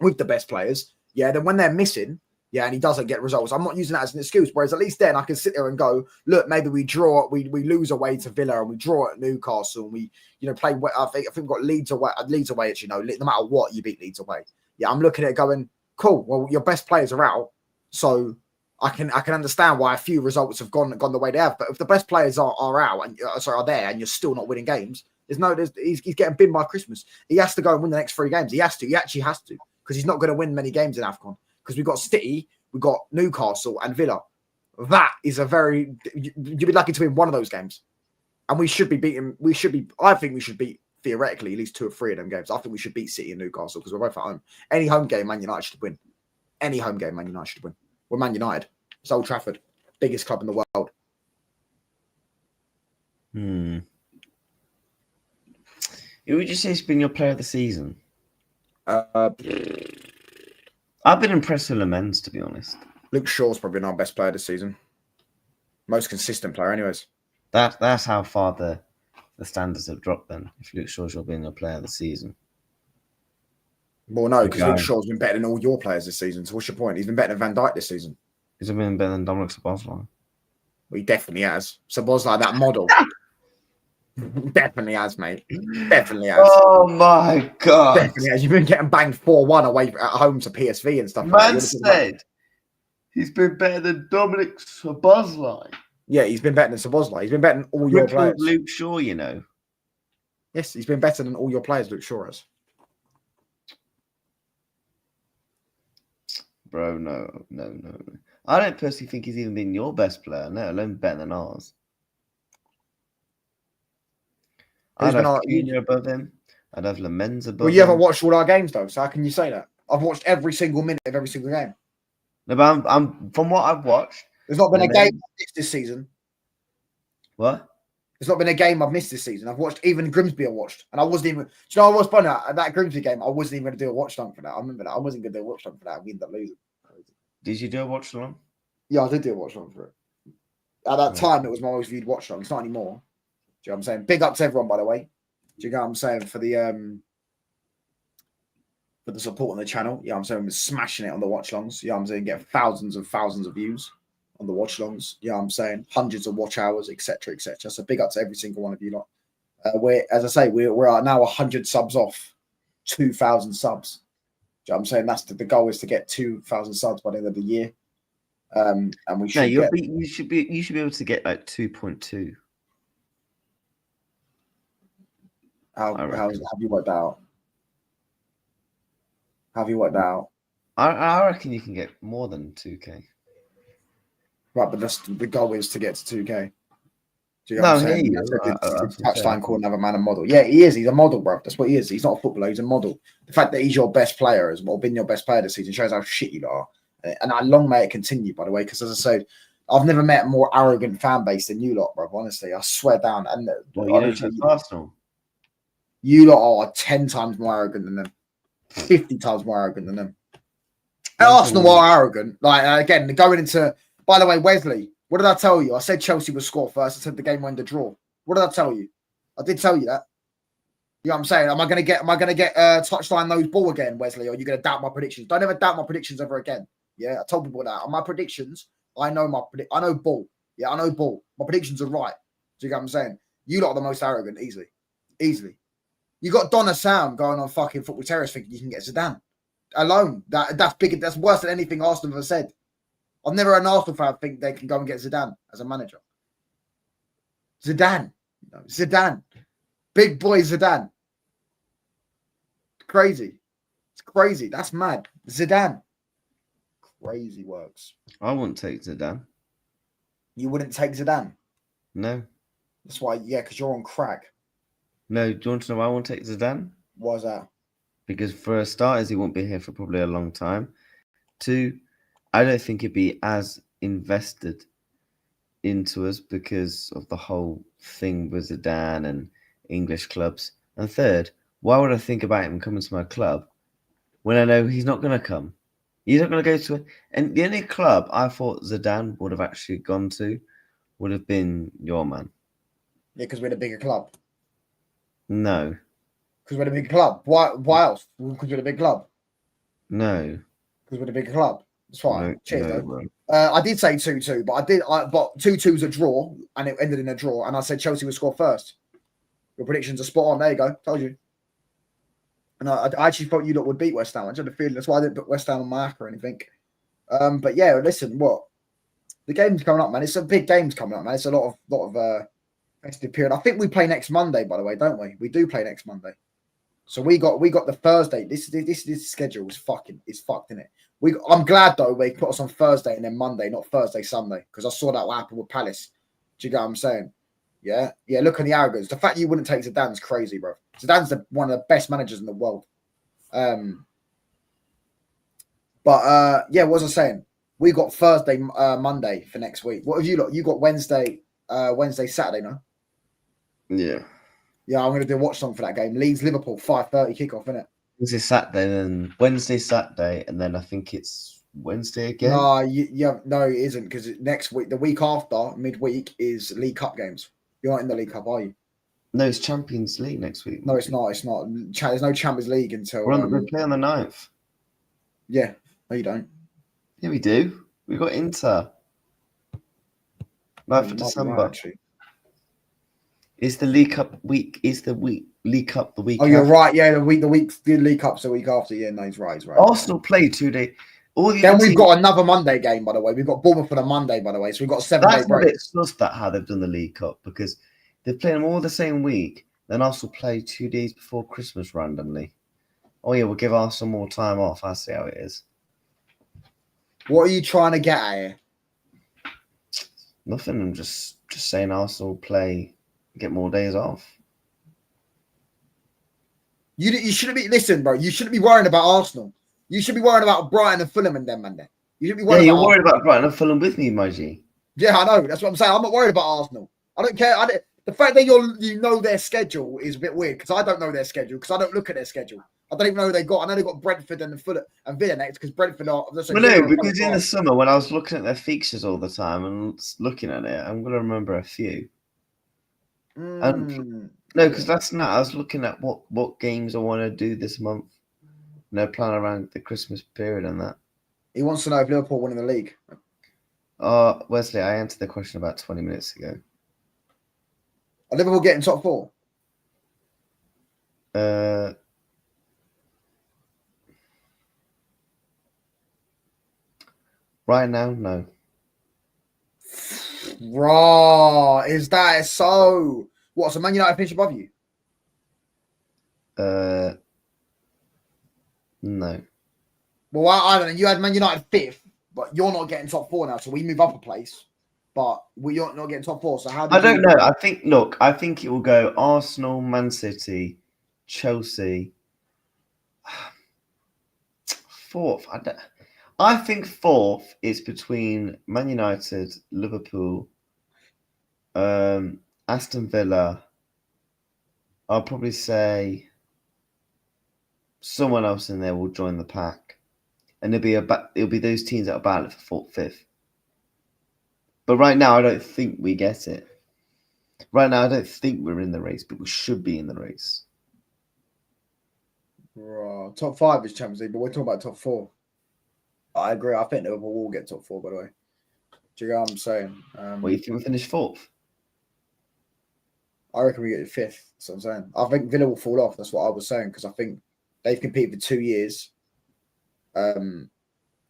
with the best players, yeah, then when they're missing, yeah, and he doesn't get results, I'm not using that as an excuse. Whereas at least then I can sit there and go, look, maybe we lose away to Villa and we draw at Newcastle and we, play. I think we've got Leeds away. Leeds away, as you know, no matter what, you beat Leeds away. Yeah, I'm looking at it going, cool. Well, your best players are out, so I can understand why a few results have gone the way they have. But if the best players are out and are there and you're still not winning games, he's getting binned by Christmas. He has to go and win the next 3 games. He actually has to, because he's not going to win many games in AFCON. Because we've got City, we've got Newcastle and Villa. That is you'd be lucky to win one of those games. And we should be beating, I think we should beat, theoretically, at least 2 or 3 of them games. I think we should beat City and Newcastle because we're both at home. Any home game, Man United should win. Any home game, Man United should win. We're Man United. It's Old Trafford. Biggest club in the world. Who would you say has been your player of the season? I've been impressed with Lamens, to be honest. Luke Shaw's probably our best player this season. Most consistent player, anyways. That's how far the standards have dropped then, if Luke Shaw's been your player of the season. Well, no, because Luke Shaw's been better than all your players this season. So what's your point? He's been better than Van Dijk this season. He's been better than Dominic Szoboszlai. Well, he definitely has. Szoboszlai, that model. Definitely has, mate. Definitely has. Oh my God. Definitely has. You've been getting banged 4-1 away at home to PSV and stuff. Man said he's been better than Dominic Szoboszlai. Yeah, he's been better than Szoboszlai. He's been better than all your players. Luke Shaw, you know. Yes, he's been better than all your players, Luke Shaw has. Bro, no. I don't personally think he's even been your best player, let alone better than ours. I'd have Cunha above him. I'd have Lamens above him. Well, you haven't watched all our games, though, so how can you say that? I've watched every single minute of every single game. No, but I'm from what I've watched. There's not been a game I've missed this season. What? There's not been a game I've missed this season. I've watched, even Grimsby I watched. And I wasn't even... Do you know what I was funny at that Grimsby game? I wasn't even going to do a watch dunk for that. I remember that. I wasn't going to do a watch dunk for that. We ended up losing. Did you do a watch along? Yeah, I did do a watch dunk for it. At that time, it was my most viewed watch dunk. It's not anymore. Do you know what I'm saying? Big up to everyone, by the way. Do you know what I'm saying? For the support on the channel. Yeah, I'm saying we're smashing it on the watch longs. Yeah, I'm saying get thousands and thousands of views on the watch longs. Yeah, I'm saying hundreds of watch hours, etc., etc. So big up to every single one of you lot. We're, as I say, we're now 100 subs off 2,000 subs. Do you know what I'm saying? That's the goal is to get 2,000 subs by the end of the year. And we should you should be able to get like 2.2. How have you worked that out? How have you worked that out? I reckon you can get more than 2K. Right, but the goal is to get to 2K. Do you know No, what I'm saying? Touchline called another man a model. Yeah, he is. He's a model, bro. That's what he is. He's not a footballer. He's a model. The fact that he's your best player or been your best player this season shows how shit you are. And long may it continue, by the way, because as I said, I've never met a more arrogant fan base than you lot, bro. Honestly, I swear down. And Arsenal. You lot are 10 times more arrogant than them, 50 times more arrogant than them. Arsenal are arrogant. Like again, going into. By the way, Wesley, what did I tell you? I said Chelsea would score first. I said the game went to draw. What did I tell you? I did tell you that. You know what I'm saying? Am I gonna get touchline nose ball again, Wesley? Or are you gonna doubt my predictions? Don't ever doubt my predictions ever again. Yeah, I told people that. On my predictions, I know ball. Yeah, I know ball. My predictions are right. Do you get what I'm saying? You lot are the most arrogant, easily. Easily. You got Donna Sam going on fucking Football Terrace thinking you can get Zidane. Alone. That's bigger. That's worse than anything Arsenal have said. I've never had an Arsenal fan think they can go and get Zidane as a manager. Zidane. Zidane. Big boy Zidane. It's crazy. It's crazy. That's mad. Zidane. Crazy works. I wouldn't take Zidane. You wouldn't take Zidane? No. That's why, yeah, because you're on crack. No, do you want to know why I won't take Zidane? Why is that? Because for starters, he won't be here for probably a long time. 2, I don't think he'd be as invested into us because of the whole thing with Zidane and English clubs. And 3rd, why would I think about him coming to my club when I know he's not going to come? He's not going to go to it. And the only club I thought Zidane would have actually gone to would have been your man. Yeah, because we're the bigger club. No. Because we're the big club. Why else? Because we're the big club. No. Because we're the bigger club. That's fine. No, Cheers, no, though. I did say 2-2, but but 2-2's a draw, and it ended in a draw. And I said Chelsea would score first. Your predictions are spot on. There you go. Told you. And I actually thought you lot would beat West Ham. I just had a feeling that's why I didn't put West Ham on my app or anything. But yeah, listen, the game's coming up, man. It's some big games coming up, man. It's a lot of festive period. I think we play next Monday, by the way, don't we? We do play next Monday. So we got the Thursday. This schedule is fucked, isn't it? I'm glad though they put us on Thursday and then Monday, not Thursday, Sunday, because I saw that what happened with Palace. Do you get what I'm saying? Yeah. Look at the arrogance. The fact you wouldn't take Zidane's crazy, bro. Zidane's one of the best managers in the world. But what was I saying? We got Thursday, Monday for next week. What have you got? You got Wednesday, Saturday, no? Yeah. Yeah, I'm going to do a watch song for that game. Leeds Liverpool 5:30 kickoff, isn't it? Wednesday, Saturday, and then I think it's Wednesday again. No, no, it isn't, because next week, the week after, midweek, is League Cup games. You're not in the League Cup, are you? No, it's Champions League next week. No, it's not. It's not. There's no Champions League until. We play on the 9th. Yeah, no, you don't. Yeah, we do. We got Inter. 9th of December. Right, actually. Is the League Cup week? League Cup the week? Oh, you're right. Yeah, the League Cup's the week after. Yeah, no, he's right. Arsenal play 2 days. Then we've got another Monday game, by the way. We've got Bournemouth on a Monday, by the way. So we've got a 7-day break. It's just that how they've done the League Cup, because they're playing them all the same week. Then Arsenal play 2 days before Christmas randomly. Oh yeah, we'll give Arsenal more time off. I see how it is. What are you trying to get at here? Nothing. I'm just saying Arsenal play, get more days off. You shouldn't be. Listen, bro. You shouldn't be worrying about Arsenal. You should be worrying about Brighton and Fulham and them, man. You should be worried. Yeah, you're worried about Brighton and Fulham with me, Moji. Yeah, I know. That's what I'm saying. I'm not worried about Arsenal. I don't care. The fact that you know their schedule is a bit weird, because I don't know their schedule, because I don't look at their schedule. I don't even know who they got. I know they got Brentford and Fulham and Villa next, because Brentford are. Well, no, because in the summer when I was looking at their fixtures all the time and looking at it, I'm going to remember a few. No, because that's not. I was looking at what games I want to do this month. Plan around the Christmas period and that. He wants to know if Liverpool won in the league. Wesley, I answered the question about 20 minutes ago. Are Liverpool getting top 4? Right now, no. Raw, is that so? What? So Man United finish above you? No. Well, I don't know. You had Man United 5th, but you're not getting top 4 now, so we move up a place. But you're not getting top 4. So how? I don't know. I think it will go Arsenal, Man City, Chelsea. Fourth. I think fourth is between Man United, Liverpool, Aston Villa. I'll probably say someone else in there will join the pack, and it'll be those teams that are battling for fourth, fifth. But right now, I don't think we get it. Right now, I don't think we're in the race, but we should be in the race. Right. Top 5 is Champions League, but we're talking about top 4. I agree. I think Liverpool will get top 4, by the way. Do you know what I'm saying? Well, you think we finish fourth? I reckon we get 5th. That's what I'm saying. I think Villa will fall off. That's what I was saying, because I think they've competed for 2 years.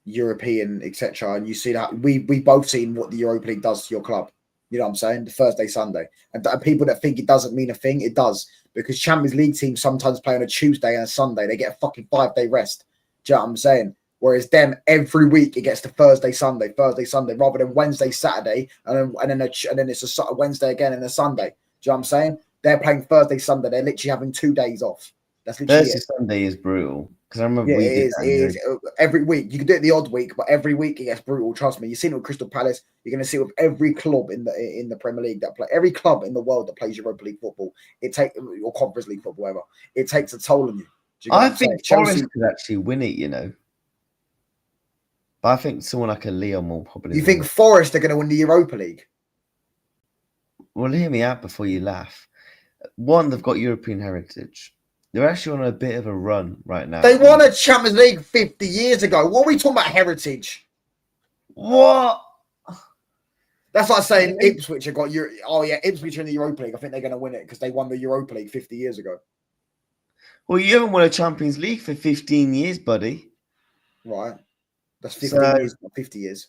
European, etc. And you see that we both seen what the Europa League does to your club. You know what I'm saying? The Thursday, Sunday. And people that think it doesn't mean a thing, it does. Because Champions League teams sometimes play on a Tuesday and a Sunday. They get a fucking 5-day rest. Do you know what I'm saying? Whereas them, every week it gets to Thursday, Sunday, rather than Wednesday, Saturday, and then it's a Wednesday again and a Sunday. Do you know what I'm saying? They're playing Thursday, Sunday. They're literally having 2 days off. That's literally Thursday, Sunday is brutal. Because I remember it is. Every week. You can do it the odd week, but every week it gets brutal. Trust me. You've seen it with Crystal Palace. You're going to see it with every club in the Premier League that play. Every club in the world that plays Europa League football, or Conference League football, whatever. It takes a toll on you. I think Forest could actually win it, you know. But I think someone like a Leon will probably. You think Forest are going to win the Europa League? Well, hear me out before you laugh. One, they've got European heritage. They're actually on a bit of a run right now. They won a Champions League 50 years ago. What are we talking about heritage? What? That's like saying Ipswich have got Ipswich are in the Europa League. I think they're going to win it because they won the Europa League 50 years ago. Well, you haven't won a Champions League for 15 years, buddy. Right. That's 15 years, not 50 years.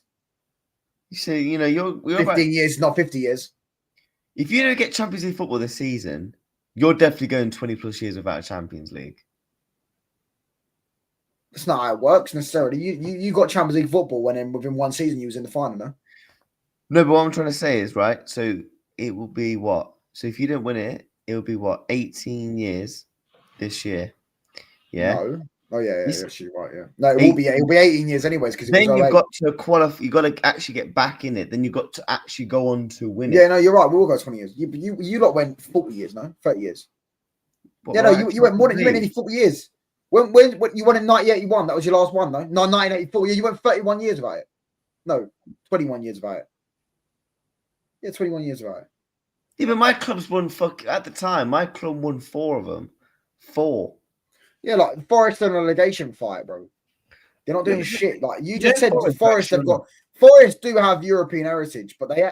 You say, you know, you're 15 years, not 50 years. If you don't get Champions League football this season, you're definitely going 20 plus years without a Champions League. That's not how it works necessarily. You got Champions League football when within one season you was in the final, no? No, but what I'm trying to say is, right, so it will be what? So if you don't win it, it will be what? 18 years this year. Yeah? No. Oh yeah, you're right, yeah. No, it'll be 18 years anyways, because then you've got to qualify. You've got to actually get back in it. Then you've got to actually go on to win it. Yeah, no, you're right. We all got 20 years. You lot went 40 years, no? 30 years. What, yeah, right? No, you went more than you went nearly 40 years. When you won in 1981, that was your last one, though. No, 1984. Yeah, you went 31 years about it. No, 21 years about it. Yeah, 21 years about it. Yeah, but my club's won at the time. My club won 4 of them. 4. Yeah, like Forest and a relegation fight, bro. They're not doing shit. Like you just said, Forest have got. Forest do have European heritage, but they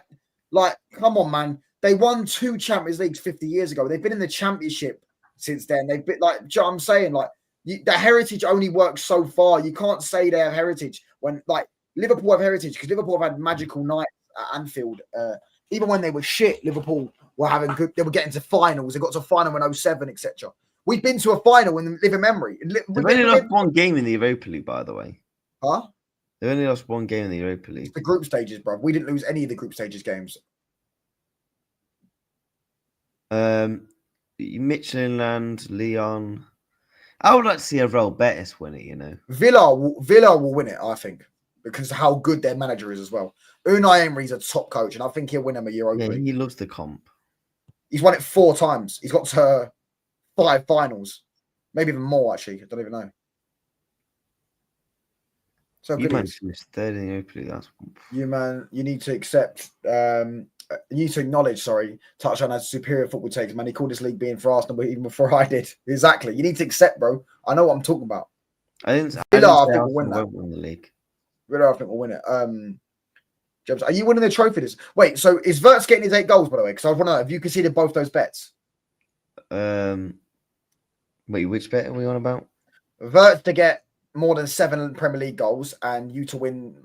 come on, man. They won 2 Champions Leagues 50 years ago. They've been in the Championship since then. They've been like, you know what I'm saying, like the heritage only works so far. You can't say they have heritage when like Liverpool have heritage because Liverpool have had magical nights at Anfield. Even when they were shit, Liverpool were having good. They were getting to finals. They got to a final in 07, etc. We've been to a final in living memory. They've only lost 1 game in the Europa League, by the way. Huh? They only lost 1 game in the Europa League. The group stages, bro. We didn't lose any of the group stages games. Midtjylland, Leon. I would like to see a Real Betis win it, you know. Villa will win it, I think, because of how good their manager is as well. Unai Emery's a top coach, and I think he'll win them a Europa League. He loves the comp. He's won it 4 times. He's got to 5 finals, maybe even more. Actually, I don't even know. So you mentioned this 3rd in the Europa League. You need to accept. You need to acknowledge. Touchdown has superior football takes. Man, he called this league being for Arsenal even before I did. Exactly. You need to accept, bro. I know what I'm talking about. I think we'll win that. Win the league. Villa, I think we'll win it. James, are you winning the trophy? Wait, so is Wirtz getting his 8 goals, by the way? Because I want to know, have you conceded both those bets? Wait, which bet are we on about? Wirtz to get more than 7 Premier League goals and you to win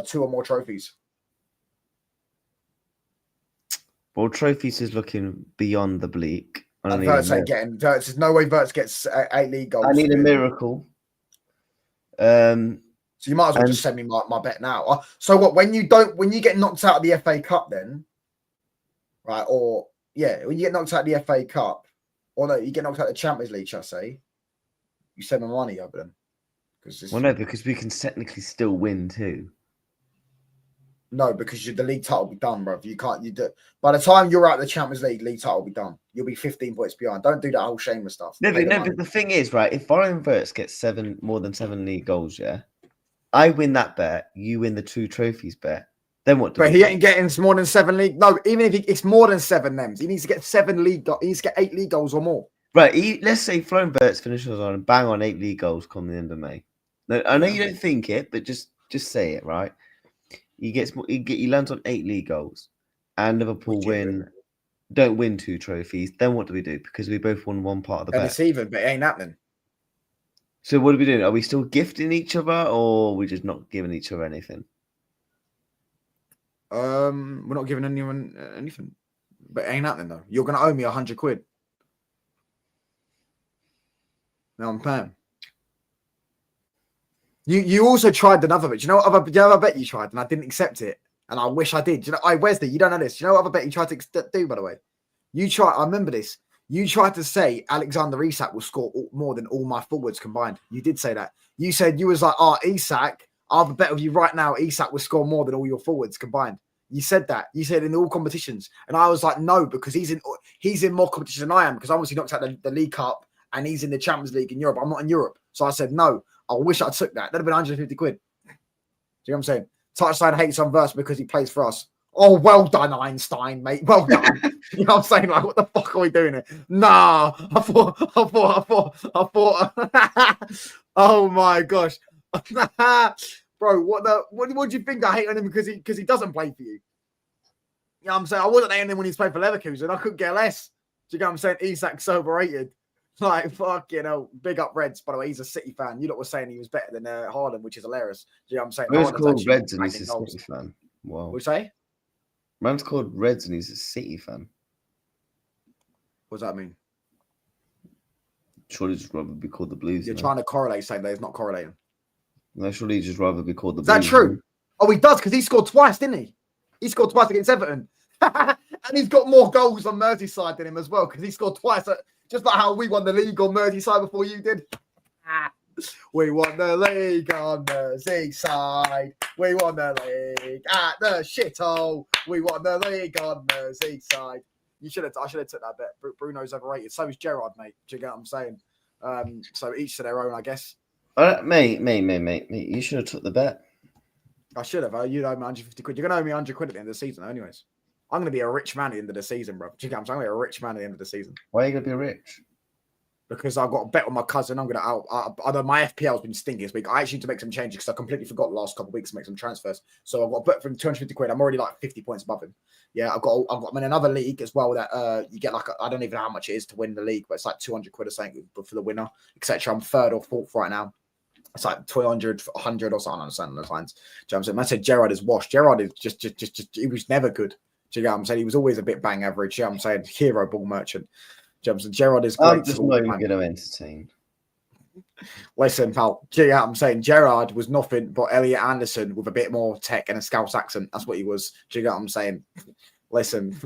2 or more trophies? Well, trophies is looking beyond the bleak. And Verts ain't getting. There's no way Verts gets 8 league goals. I need a miracle. So you might as well just send me my bet now. So what? When you get knocked out of the FA Cup, then, right? Or when you get knocked out of the FA Cup, or no, you get knocked out of the Champions League, shall I say? You send my money over them. No, because we can technically still win too. No, because the league title will be done, bro. You can't. By the time you're out of the Champions League title will be done. You'll be 15 points behind. Don't do that whole shameless stuff. No, but the thing is, right? If Foreign Verts gets more than 7 league goals, I win that bet. You win the 2 trophies bet. Then what? But he ain't getting more than 7 league. No, even if it's more than 7 names, he needs to get 7 league goals. He needs to get 8 league goals or more. Right. Let's say Foreign Verts finishes on and bang on 8 league goals come the end of May. No, I know you don't think it, but just say it, right? He lands on 8 league goals, and Liverpool don't win 2 trophies. Then what do we do? Because we both won one part of the bet. It's even, but it ain't happening. So what are we doing? Are we still gifting each other, or are we just not giving each other anything? We're not giving anyone anything, but it ain't happening though. You're gonna owe me 100 quid. No, I'm paying. You also tried another bet. Do you know what other bet you tried, and I didn't accept it, and I wish I did. Do you know, Wesley, you don't know this. Do you know what other bet you tried to do, by the way? I remember this. You tried to say Alexander Isak will score more than all my forwards combined. You did say that. You said you was like, Isak, I'll have a bet with you right now. Isak will score more than all your forwards combined. You said that. You said in all competitions, and I was like, no, because he's in more competitions than I am, because I obviously knocked out the League Cup, and he's in the Champions League in Europe. I'm not in Europe, so I said no. I wish I took that. That'd have been 150 quid. Do you know what I'm saying? Touchline hates on Verse because he plays for us. Oh, well done, Einstein, mate. Well done. You know what I'm saying? Like, what the fuck are we doing here? Nah, I thought. Oh my gosh. Bro, what do you think I hate on him because he doesn't play for you? You know what I'm saying? I wasn't hating him when he's played for Leverkusen. I couldn't get less. Do you know what I'm saying? Isak's overrated. Like, fucking hell. Big up Reds, by the way. He's a City fan. You lot were saying he was better than Haaland, which is hilarious. Do you know what I'm saying? Man's called Reds and he's a City fan. Wow. What you say? Man's called Reds and he's a City fan. What does that mean? Surely just rather be called the Blues. You're trying to correlate something that is not correlating. No, surely he'd just rather be called the Blues. Blues. Is that true? Oh, he does, because he scored twice, didn't he? He scored twice against Everton. And he's got more goals on Merseyside than him as well, because he scored twice. Just like how we won the league on Merseyside before you did. We won the league on Merseyside. We won the league at the shithole. We won the league on Merseyside. I should have took that bet. Bruno's overrated. So is Gerrard, mate. Do you get what I'm saying? So each to their own, I guess. Mate. You should have took the bet. I should have. You'd owe me 150 quid. You're going to owe me 100 quid at the end of the season, anyways. I'm going to be a rich man at the end of the season, bro. Do you get what I'm saying? I'm going to be a rich man at the end of the season. Why are you going to be rich? Because I've got a bet with my cousin. I'm going to my FPL's been stinking this week. I actually need to make some changes because I completely forgot the last couple of weeks to make some transfers. So I've got a bet from 250 quid. I'm already like 50 points above him. Yeah, I'm in another league as well that you get like, I don't even know how much it is to win the league, but it's like 200 quid or something for the winner, etc. I'm 3rd or 4th right now. It's like 200, 100 or something. I understand those lines. Do you know what I'm saying? I said Gerrard is washed. Gerrard is just he was never good. Do you know what I'm saying? He was always a bit bang average. You know what I'm saying? Hero ball merchant. Do you know what I'm saying? Gerrard is great. I'm just not even going to entertain. Listen, pal. Do you know what I'm saying? Gerrard was nothing but Elliot Anderson with a bit more tech and a Scouse accent. That's what he was. Do you know what I'm saying? Listen,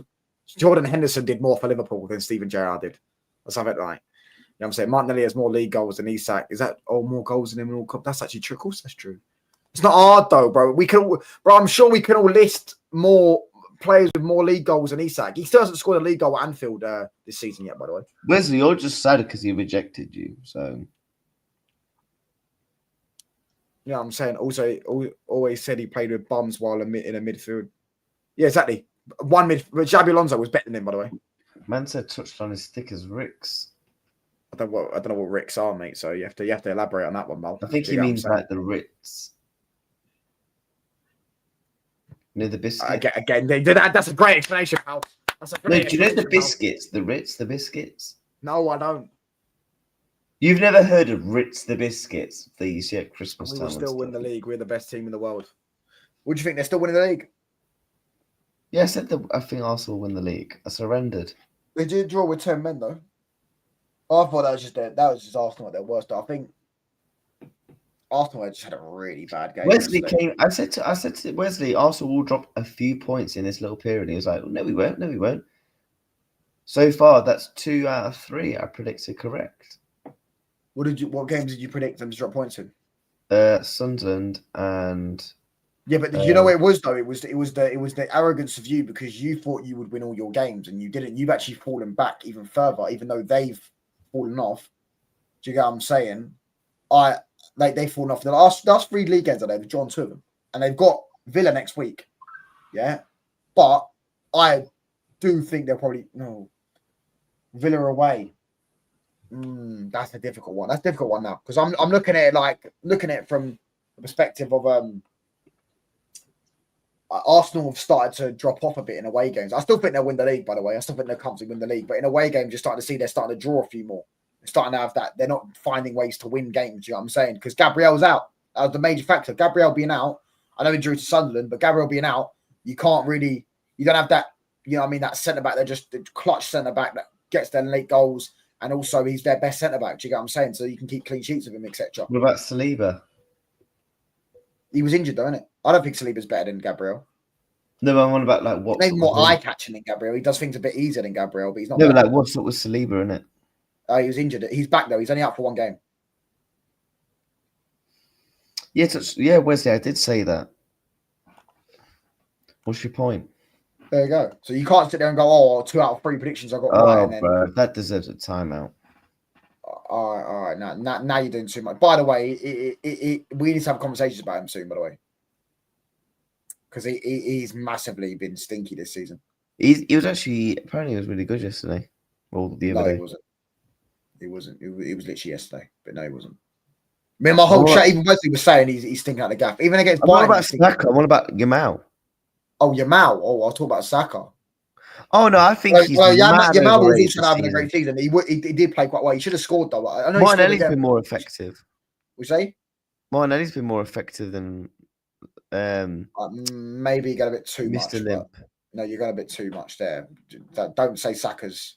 Jordan Henderson did more for Liverpool than Steven Gerrard did. Let's have it right. You know what I'm saying? Martinelli has more league goals than Isak. Is that more goals than him in all cup? That's actually true. Of course, that's true. It's not hard though, bro. I'm sure we can all list more players with more league goals than Isak. He still hasn't scored a league goal at Anfield this season yet, by the way. Wesley, you're just sad because he rejected you. So, yeah, I'm saying also always said he played with bums while in a midfield. Yeah, exactly. Xabi Alonso was better than him, by the way. Man said touched on his thick as Ricks. I don't know what Ricks are, mate. So you have to elaborate on that one, Mal. I think he means like the Ritz. You know the biscuit. Again, that's a great explanation, pal. Do you know the biscuits? The Ritz, the biscuits. No, I don't. You've never heard of Ritz the Biscuits? These at Christmas We time. will still and win the stuff. league. We're the best team in the world. What do you think? They're still winning the league? Yeah, I said that I think Arsenal will win the league. I surrendered. They did draw with 10 men though. I thought that was just Arsenal at their worst. I think Arsenal just had a really bad game. Wesley yesterday. came. I said to Wesley, Arsenal will drop a few points in this little period. He was like, "No, we won't. No, we won't." So far, that's 2 out of 3. I predicted correct. What games did you predict them to drop points in? Sunderland and Yeah, but you know what it was though. It was the arrogance of you because you thought you would win all your games and you didn't. You've actually fallen back even further, even though they've fallen off. Do you get what I'm saying? They've fallen off. The last 3 league games that they've drawn 2 of them, and they've got Villa next week. Yeah, but I do think they'll probably Villa away. That's a difficult one. That's a difficult one now because I'm looking at it from the perspective of Arsenal have started to drop off a bit in away games. I still think they'll win the league, by the way. I still think they'll comfortably win the league. But in away games, you're starting to see they're starting to draw a few more. They're starting to have that. They're not finding ways to win games. You know what I'm saying? Because Gabriel's out. That was the major factor. Gabriel being out. I know he drew to Sunderland, but Gabriel being out, you don't have that, you know what I mean, that centre-back. They're just the clutch centre-back that gets their late goals. And also, he's their best centre-back. Do you get what I'm saying? So you can keep clean sheets of him, etc. what about Saliba? He was injured, though, isn't it? I don't think Saliba's better than Gabriel. No, but what about like what? Maybe more eye-catching than Gabriel. He does things a bit easier than Gabriel, but he's not. No, but like what's up with Saliba, innit? He was injured. He's back though. He's only out for 1 game. Yeah, Wesley, I did say that. What's your point? There you go. So you can't sit there and go, "Oh, 2 out of 3 predictions I got right." And then, bro, that deserves a timeout. All right. Now you're doing too much. By the way, we need to have conversations about him soon. By the way, because he's massively been stinky this season. He was actually apparently he was really good yesterday. Well, the other day. He wasn't. It was literally yesterday, but no, he wasn't. I mean, my whole chat, even Wesley was saying he's stinking out the gaff. Even against Bayern. What about Saka? What about Yamal? Oh, Yamal. Oh, I'll talk about Saka. Oh no, I think he's Yamal was also having a great season. He did play quite well. He should have scored though. I know Martinelli's been more effective. We say Martinelli's been more effective than maybe you got a bit too Mr. much. Limp. No, you got a bit too much there. Don't say Saka's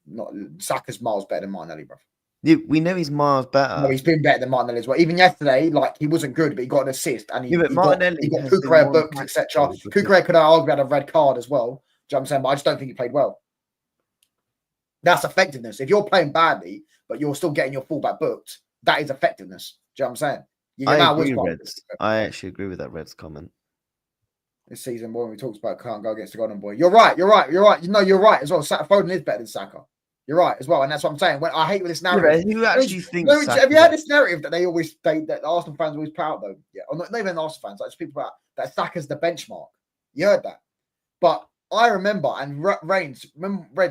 miles better than Martinelli, bro. Yeah, we know he's miles better. No, he's been better than Martinelli as well. Even yesterday, like he wasn't good, but he got an assist and he got Kukurea booked, etc. Kukurea could have argued had a red card as well. Do you know what I'm saying? But I just don't think he played well. That's effectiveness. If you're playing badly, but you're still getting your fullback booked, that is effectiveness. Do you know what I'm saying? I agree, Reds. I actually agree with that Reds comment. This season, when we talked about can't go against the Golden Boy. You're right. You're right as well. Foden is better than Saka. You're right as well, and that's what I'm saying. When I hate with this narrative, who actually thinks? Have you heard this narrative that that Arsenal fans always put out though? Yeah, or not even Arsenal fans, like just people about that Saka's the benchmark. You heard that, but I remember and Reds,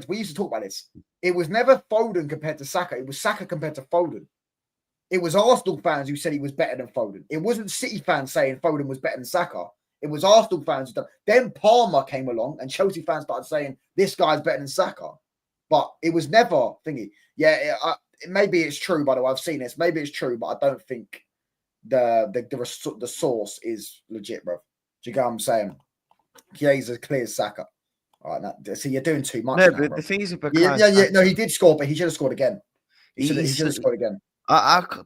we used to talk about this. It was never Foden compared to Saka. It was Saka compared to Foden. It was Arsenal fans who said he was better than Foden. It wasn't City fans saying Foden was better than Saka. It was Arsenal fans who done. Then Palmer came along and Chelsea fans started saying this guy's better than Saka. But it was never thingy. Yeah, maybe it's true. By the way, I've seen this. Maybe it's true, but I don't think the source is legit, bro. Do you get what I'm saying? Chiesa clears Saka. All right, so you're doing too much. No, now, but bro. the thing is, no, he did score, but he should have scored again. He should have scored again.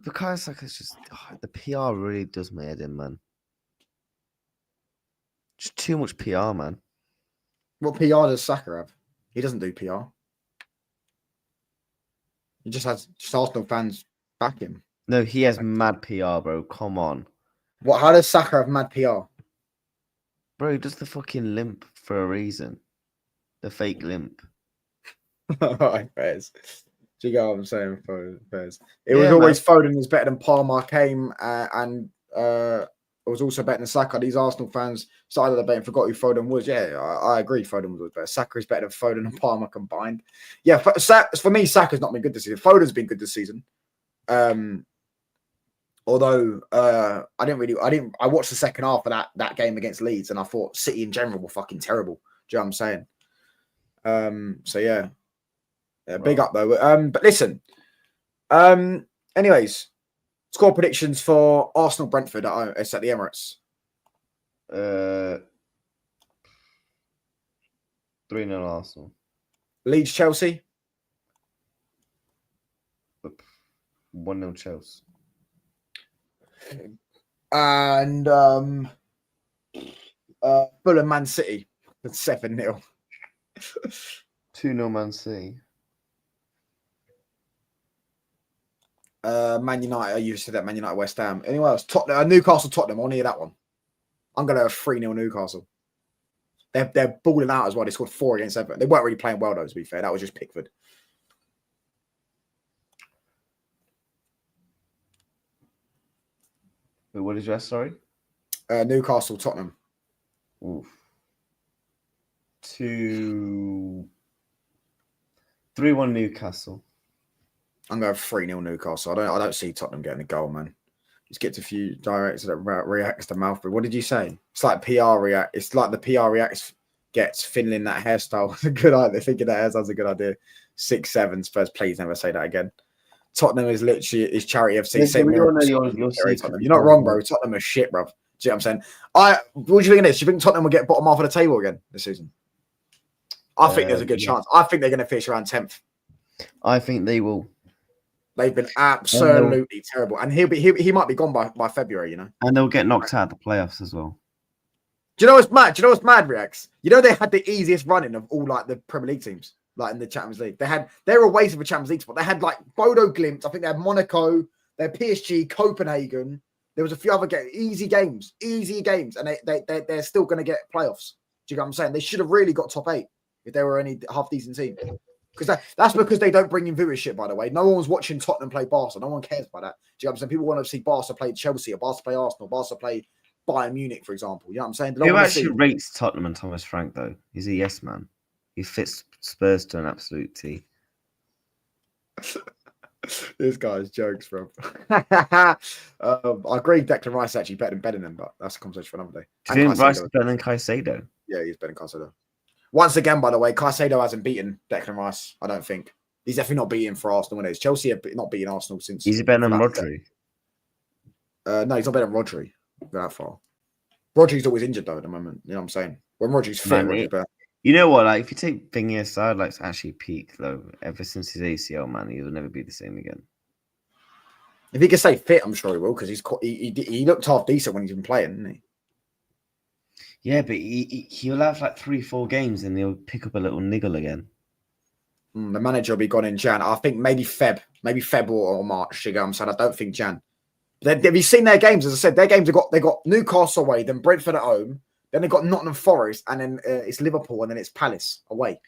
Because Saka's just the PR really does my head in, man. Just too much PR, man. What PR does Saka have? He doesn't do PR. He just has Arsenal fans back him. No, he has mad PR, bro. Come on. What? How does Saka have mad PR? Bro, he does the fucking limp for a reason. The fake limp. Alright, Fez. Do you get what I'm saying, Fez? It was always Foden is better than Palmer came and it was also better than Saka. These Arsenal fans started the debate and forgot who Foden was. Yeah, I agree. Foden was better. Saka is better than Foden and Palmer combined. Yeah, for me, Saka's not been good this season. Foden's been good this season. Although I watched the second half of that game against Leeds and I thought City in general were fucking terrible. Do you know what I'm saying? So yeah, big up though. But listen, Anyways, score predictions for Arsenal Brentford it's at the Emirates. 3-0 Arsenal. Leeds Chelsea. 1-0 Chelsea. And Fulham Man City. 7-0. 2-0 Man City. Man United. You said that Man United West Ham. Anyone else? Newcastle Tottenham. I'll near that one. I'm going to have 3-0 Newcastle. They're balling out as well. They scored 4 against Everton. They weren't really playing well, though, to be fair. That was just Pickford. Wait, what is your sorry? Newcastle, Tottenham. Oof. 3-1 Newcastle. I'm going 3-0 Newcastle. I don't see Tottenham getting a goal, man. Just gets a few directors that reacts to Malfoy. What did you say? It's like PR react. It's like the PR reacts gets Finland that hairstyle. It's a good idea. They're thinking that hairstyle's a good idea. 6-7 Spurs. Please never say that again. Tottenham is literally charity FC. You're not wrong, bro. Tottenham is shit, bro. Do you know what I'm saying? What do you think of this? Do you think Tottenham will get bottom half of the table again this season? I think there's a good chance. I think they're going to finish around 10th. I think they will. They've been absolutely terrible, and he might be gone by February, you know. And they'll get knocked out of the playoffs as well. Do you know what's mad? Do you know what's mad, Reacts? You know they had the easiest running of all like the Premier League teams, like in the Champions League. They were away from the Champions League spot. They had like Bodo Glimt. I think they had Monaco. They had PSG, Copenhagen. There was a few other easy games, and they're still going to get playoffs. Do you get what I'm saying? They should have really got top 8 if they were any half decent team. Because that's because they don't bring in viewership, by the way. No one's watching Tottenham play Barca. No one cares about that. Do you know what I'm saying? People want to see Barca play Chelsea or Barca play Arsenal, Barca play Bayern Munich, for example. You know what I'm saying? Who actually rates Tottenham and Thomas Frank, though? He's a yes man. He fits Spurs to an absolute T. This guy's jokes, bro. I agree Declan Rice is actually better than Bellingham, but that's a conversation for another day. Do you think Rice is better than Caicedo? Yeah, he's better than Caicedo. Once again, by the way, Caicedo hasn't beaten Declan Rice, I don't think. He's definitely not beating for Arsenal. When Chelsea have not beaten Arsenal since. He's better than Rodri. No, he's not better than Rodri. That far. Rodri's always injured, though, at the moment. You know what I'm saying? When Rodri's fit, Rodri's better. You know what? Like, if you take Thingy aside, like, it's actually peak, though. Ever since his ACL, man, he'll never be the same again. If he can stay fit, I'm sure he will, because he looked half decent when he's been playing, didn't he? Yeah, but he'll have like 3-4 games and he'll pick up a little niggle again. The manager will be gone in Jan. I think maybe Feb or March. You know what I'm saying? I don't think Jan. Have you seen their games? As I said, their games they got Newcastle away, then Brentford at home, then they got Nottingham Forest, and then it's Liverpool, and then it's Palace away. Do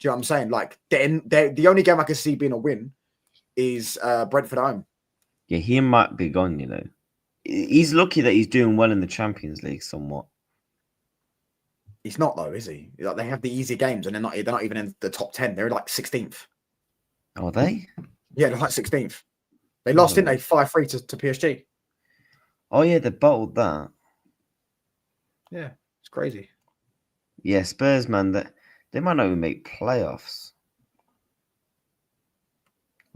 you know what I'm saying? Like the only game I can see being a win is Brentford at home. Yeah, he might be gone. You know, he's lucky that he's doing well in the Champions League somewhat. He's not though, is he? Like, they have the easy games, and they're not even in the top 10. They're like 16th. Are they? Yeah, they're like 16th. They lost, didn't they? 5-3 to PSG. Oh yeah, they bottled that. Yeah, it's crazy. Yeah, Spurs, man, they might not even make playoffs.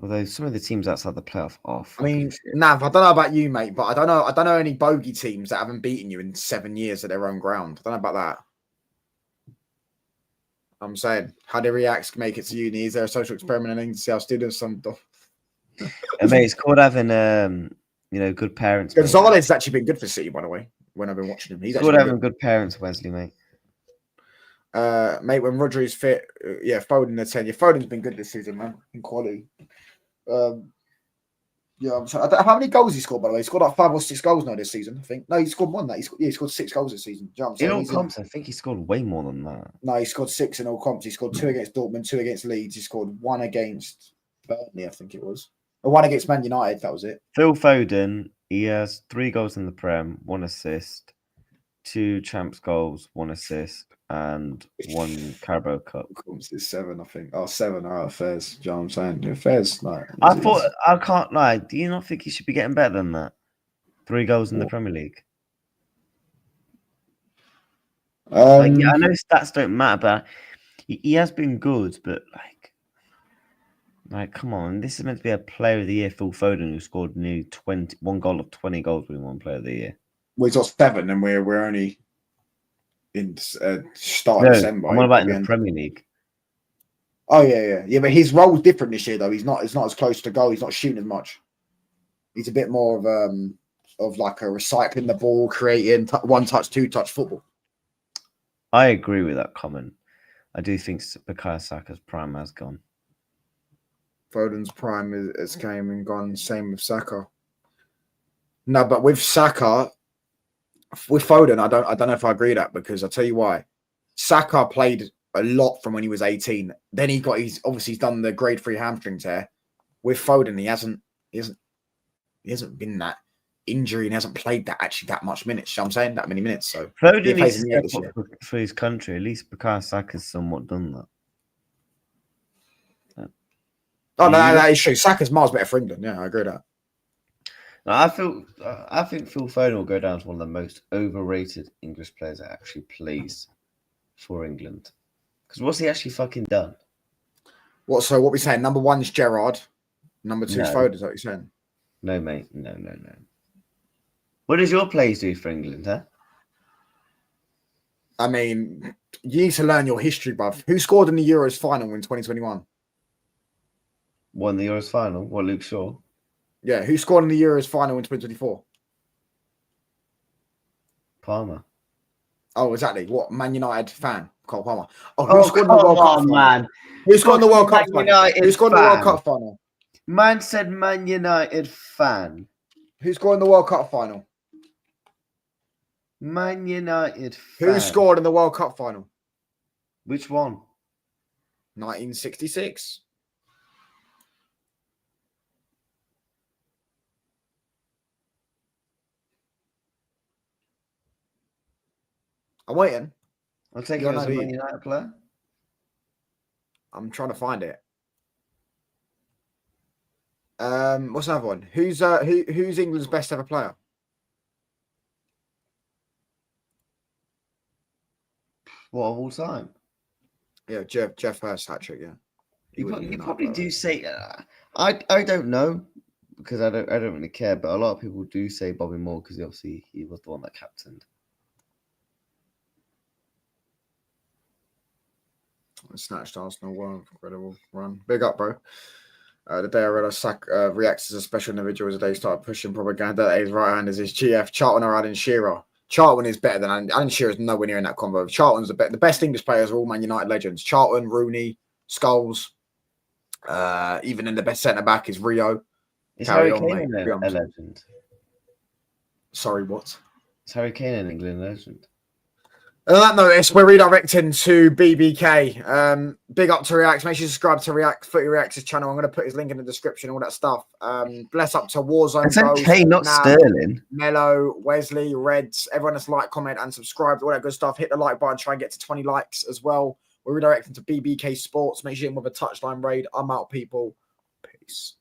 Although some of the teams outside the playoff are. I mean, Nav, I don't know about you, mate, but I don't know any bogey teams that haven't beaten you in 7 years at their own ground. I don't know about that. I'm saying, how do reacts make it to uni? Is there a social experiment and to see how students some? Mate, it's called having good parents. Gonzalez has actually been good for City, by the way. When I've been watching him, he's called having good parents, Wesley, mate. Mate, when Rodri's fit, Foden the 10. Foden's been good this season, man, in quality. I'm sorry. How many goals he scored, by the way? He scored like 5 or 6 goals now this season, I think. No, he scored more than that. He scored 6 goals this season. You know in all comps, I think he scored way more than that. No, he scored 6 in all comps. He scored 2 against Dortmund, 2 against Leeds. He scored 1 against Burnley, I think it was. Or 1 against Man United, that was it. Phil Foden, he has 3 goals in the Prem, 1 assist, 2 Champs goals, 1 assist, and 1 Carabao Cup. It's 7, I think. 7. All right, Fairs. Do you know what I'm saying? Fairs, like. I can't lie. Do you not think he should be getting better than that? 3 goals in the Premier League. I know stats don't matter, but he has been good. But like, Like, come on. This is meant to be a player of the year, Phil Foden, who scored nearly 21 goal of 20 goals when he won player of the year. Well, he's got 7, and we're only in start No, of December. I'm on about in the Premier League. Oh yeah. But his role's different this year, though. He's not as close to goal. He's not shooting as much. He's a bit more of like a recycling the ball, creating one touch, two touch football. I agree with that comment. I do think Bukayo Saka's prime has gone. Foden's prime has came and gone. Same with Saka. No, but with Saka, with Foden, I don't know if I agree with that, because I'll tell you why. Saka played a lot from when he was 18. Then he's done the grade 3 hamstring tear. With Foden, he hasn't been that injury and hasn't played that much minutes. You know what I'm saying, that many minutes. So Foden needs to step up for his country. At least Bukayo Saka's somewhat done that. Oh no, that is true. Saka's miles better for England. Yeah, I agree with that. No, I think Phil Foden will go down as one of the most overrated English players that actually plays for England. Because what's he actually fucking done? What we saying? Number 1 is Gerrard. Number 2 is Foden. Is that what you're saying? No, mate. No. What does your players do for England, huh? I mean, you need to learn your history, bruv. Who scored in the Euros final in 2021? Won the Euros final? What, Luke Shaw? Yeah, who scored in the Euros final in 2024? Palmer. Oh, exactly. What, Man United fan? Cole Palmer. Oh, who scored in the World Cup final? Man. Who scored in the World Cup final? Who scored in the World Cup final? Man said Man United fan. Who scored in the World Cup final? Man United fan. Who scored in the World Cup final? Which one? 1966. I'm waiting. I'll take you as a Man United player. I'm trying to find it. What's another one? Who's England's best ever player? What, of all time? Yeah, Jeff Hurst hat-trick. Yeah, you probably do say. I don't know, because I don't really care. But a lot of people do say Bobby Moore, because obviously he was the one that captained. Snatched Arsenal, one incredible run. Big up, bro. The day I realised Saka reacts as a special individual as the day started pushing propaganda that his right hand is his GF. Charlton or Alan Shearer. Charlton is better than Alan Shearer. Is nowhere near in that combo. Charlton's the best English players are all Man United legends. Charlton, Rooney, Scholes. Even in the best centre back is Rio. Is Harry Kane a legend? Sorry, what? Is Harry Kane an England legend? On that notice, we're redirecting to BBK. Big up to React. Make sure you subscribe to React, Footy React's channel. I'm going to put his link in the description, all that stuff. Bless up to Warzone. It's okay, not Sterling. Mello, Wesley, Reds, everyone that's like, comment, and subscribe, all that good stuff. Hit the like button, try and get to 20 likes as well. We're redirecting to BBK Sports. Make sure you're in with a touchline raid. I'm out, people. Peace.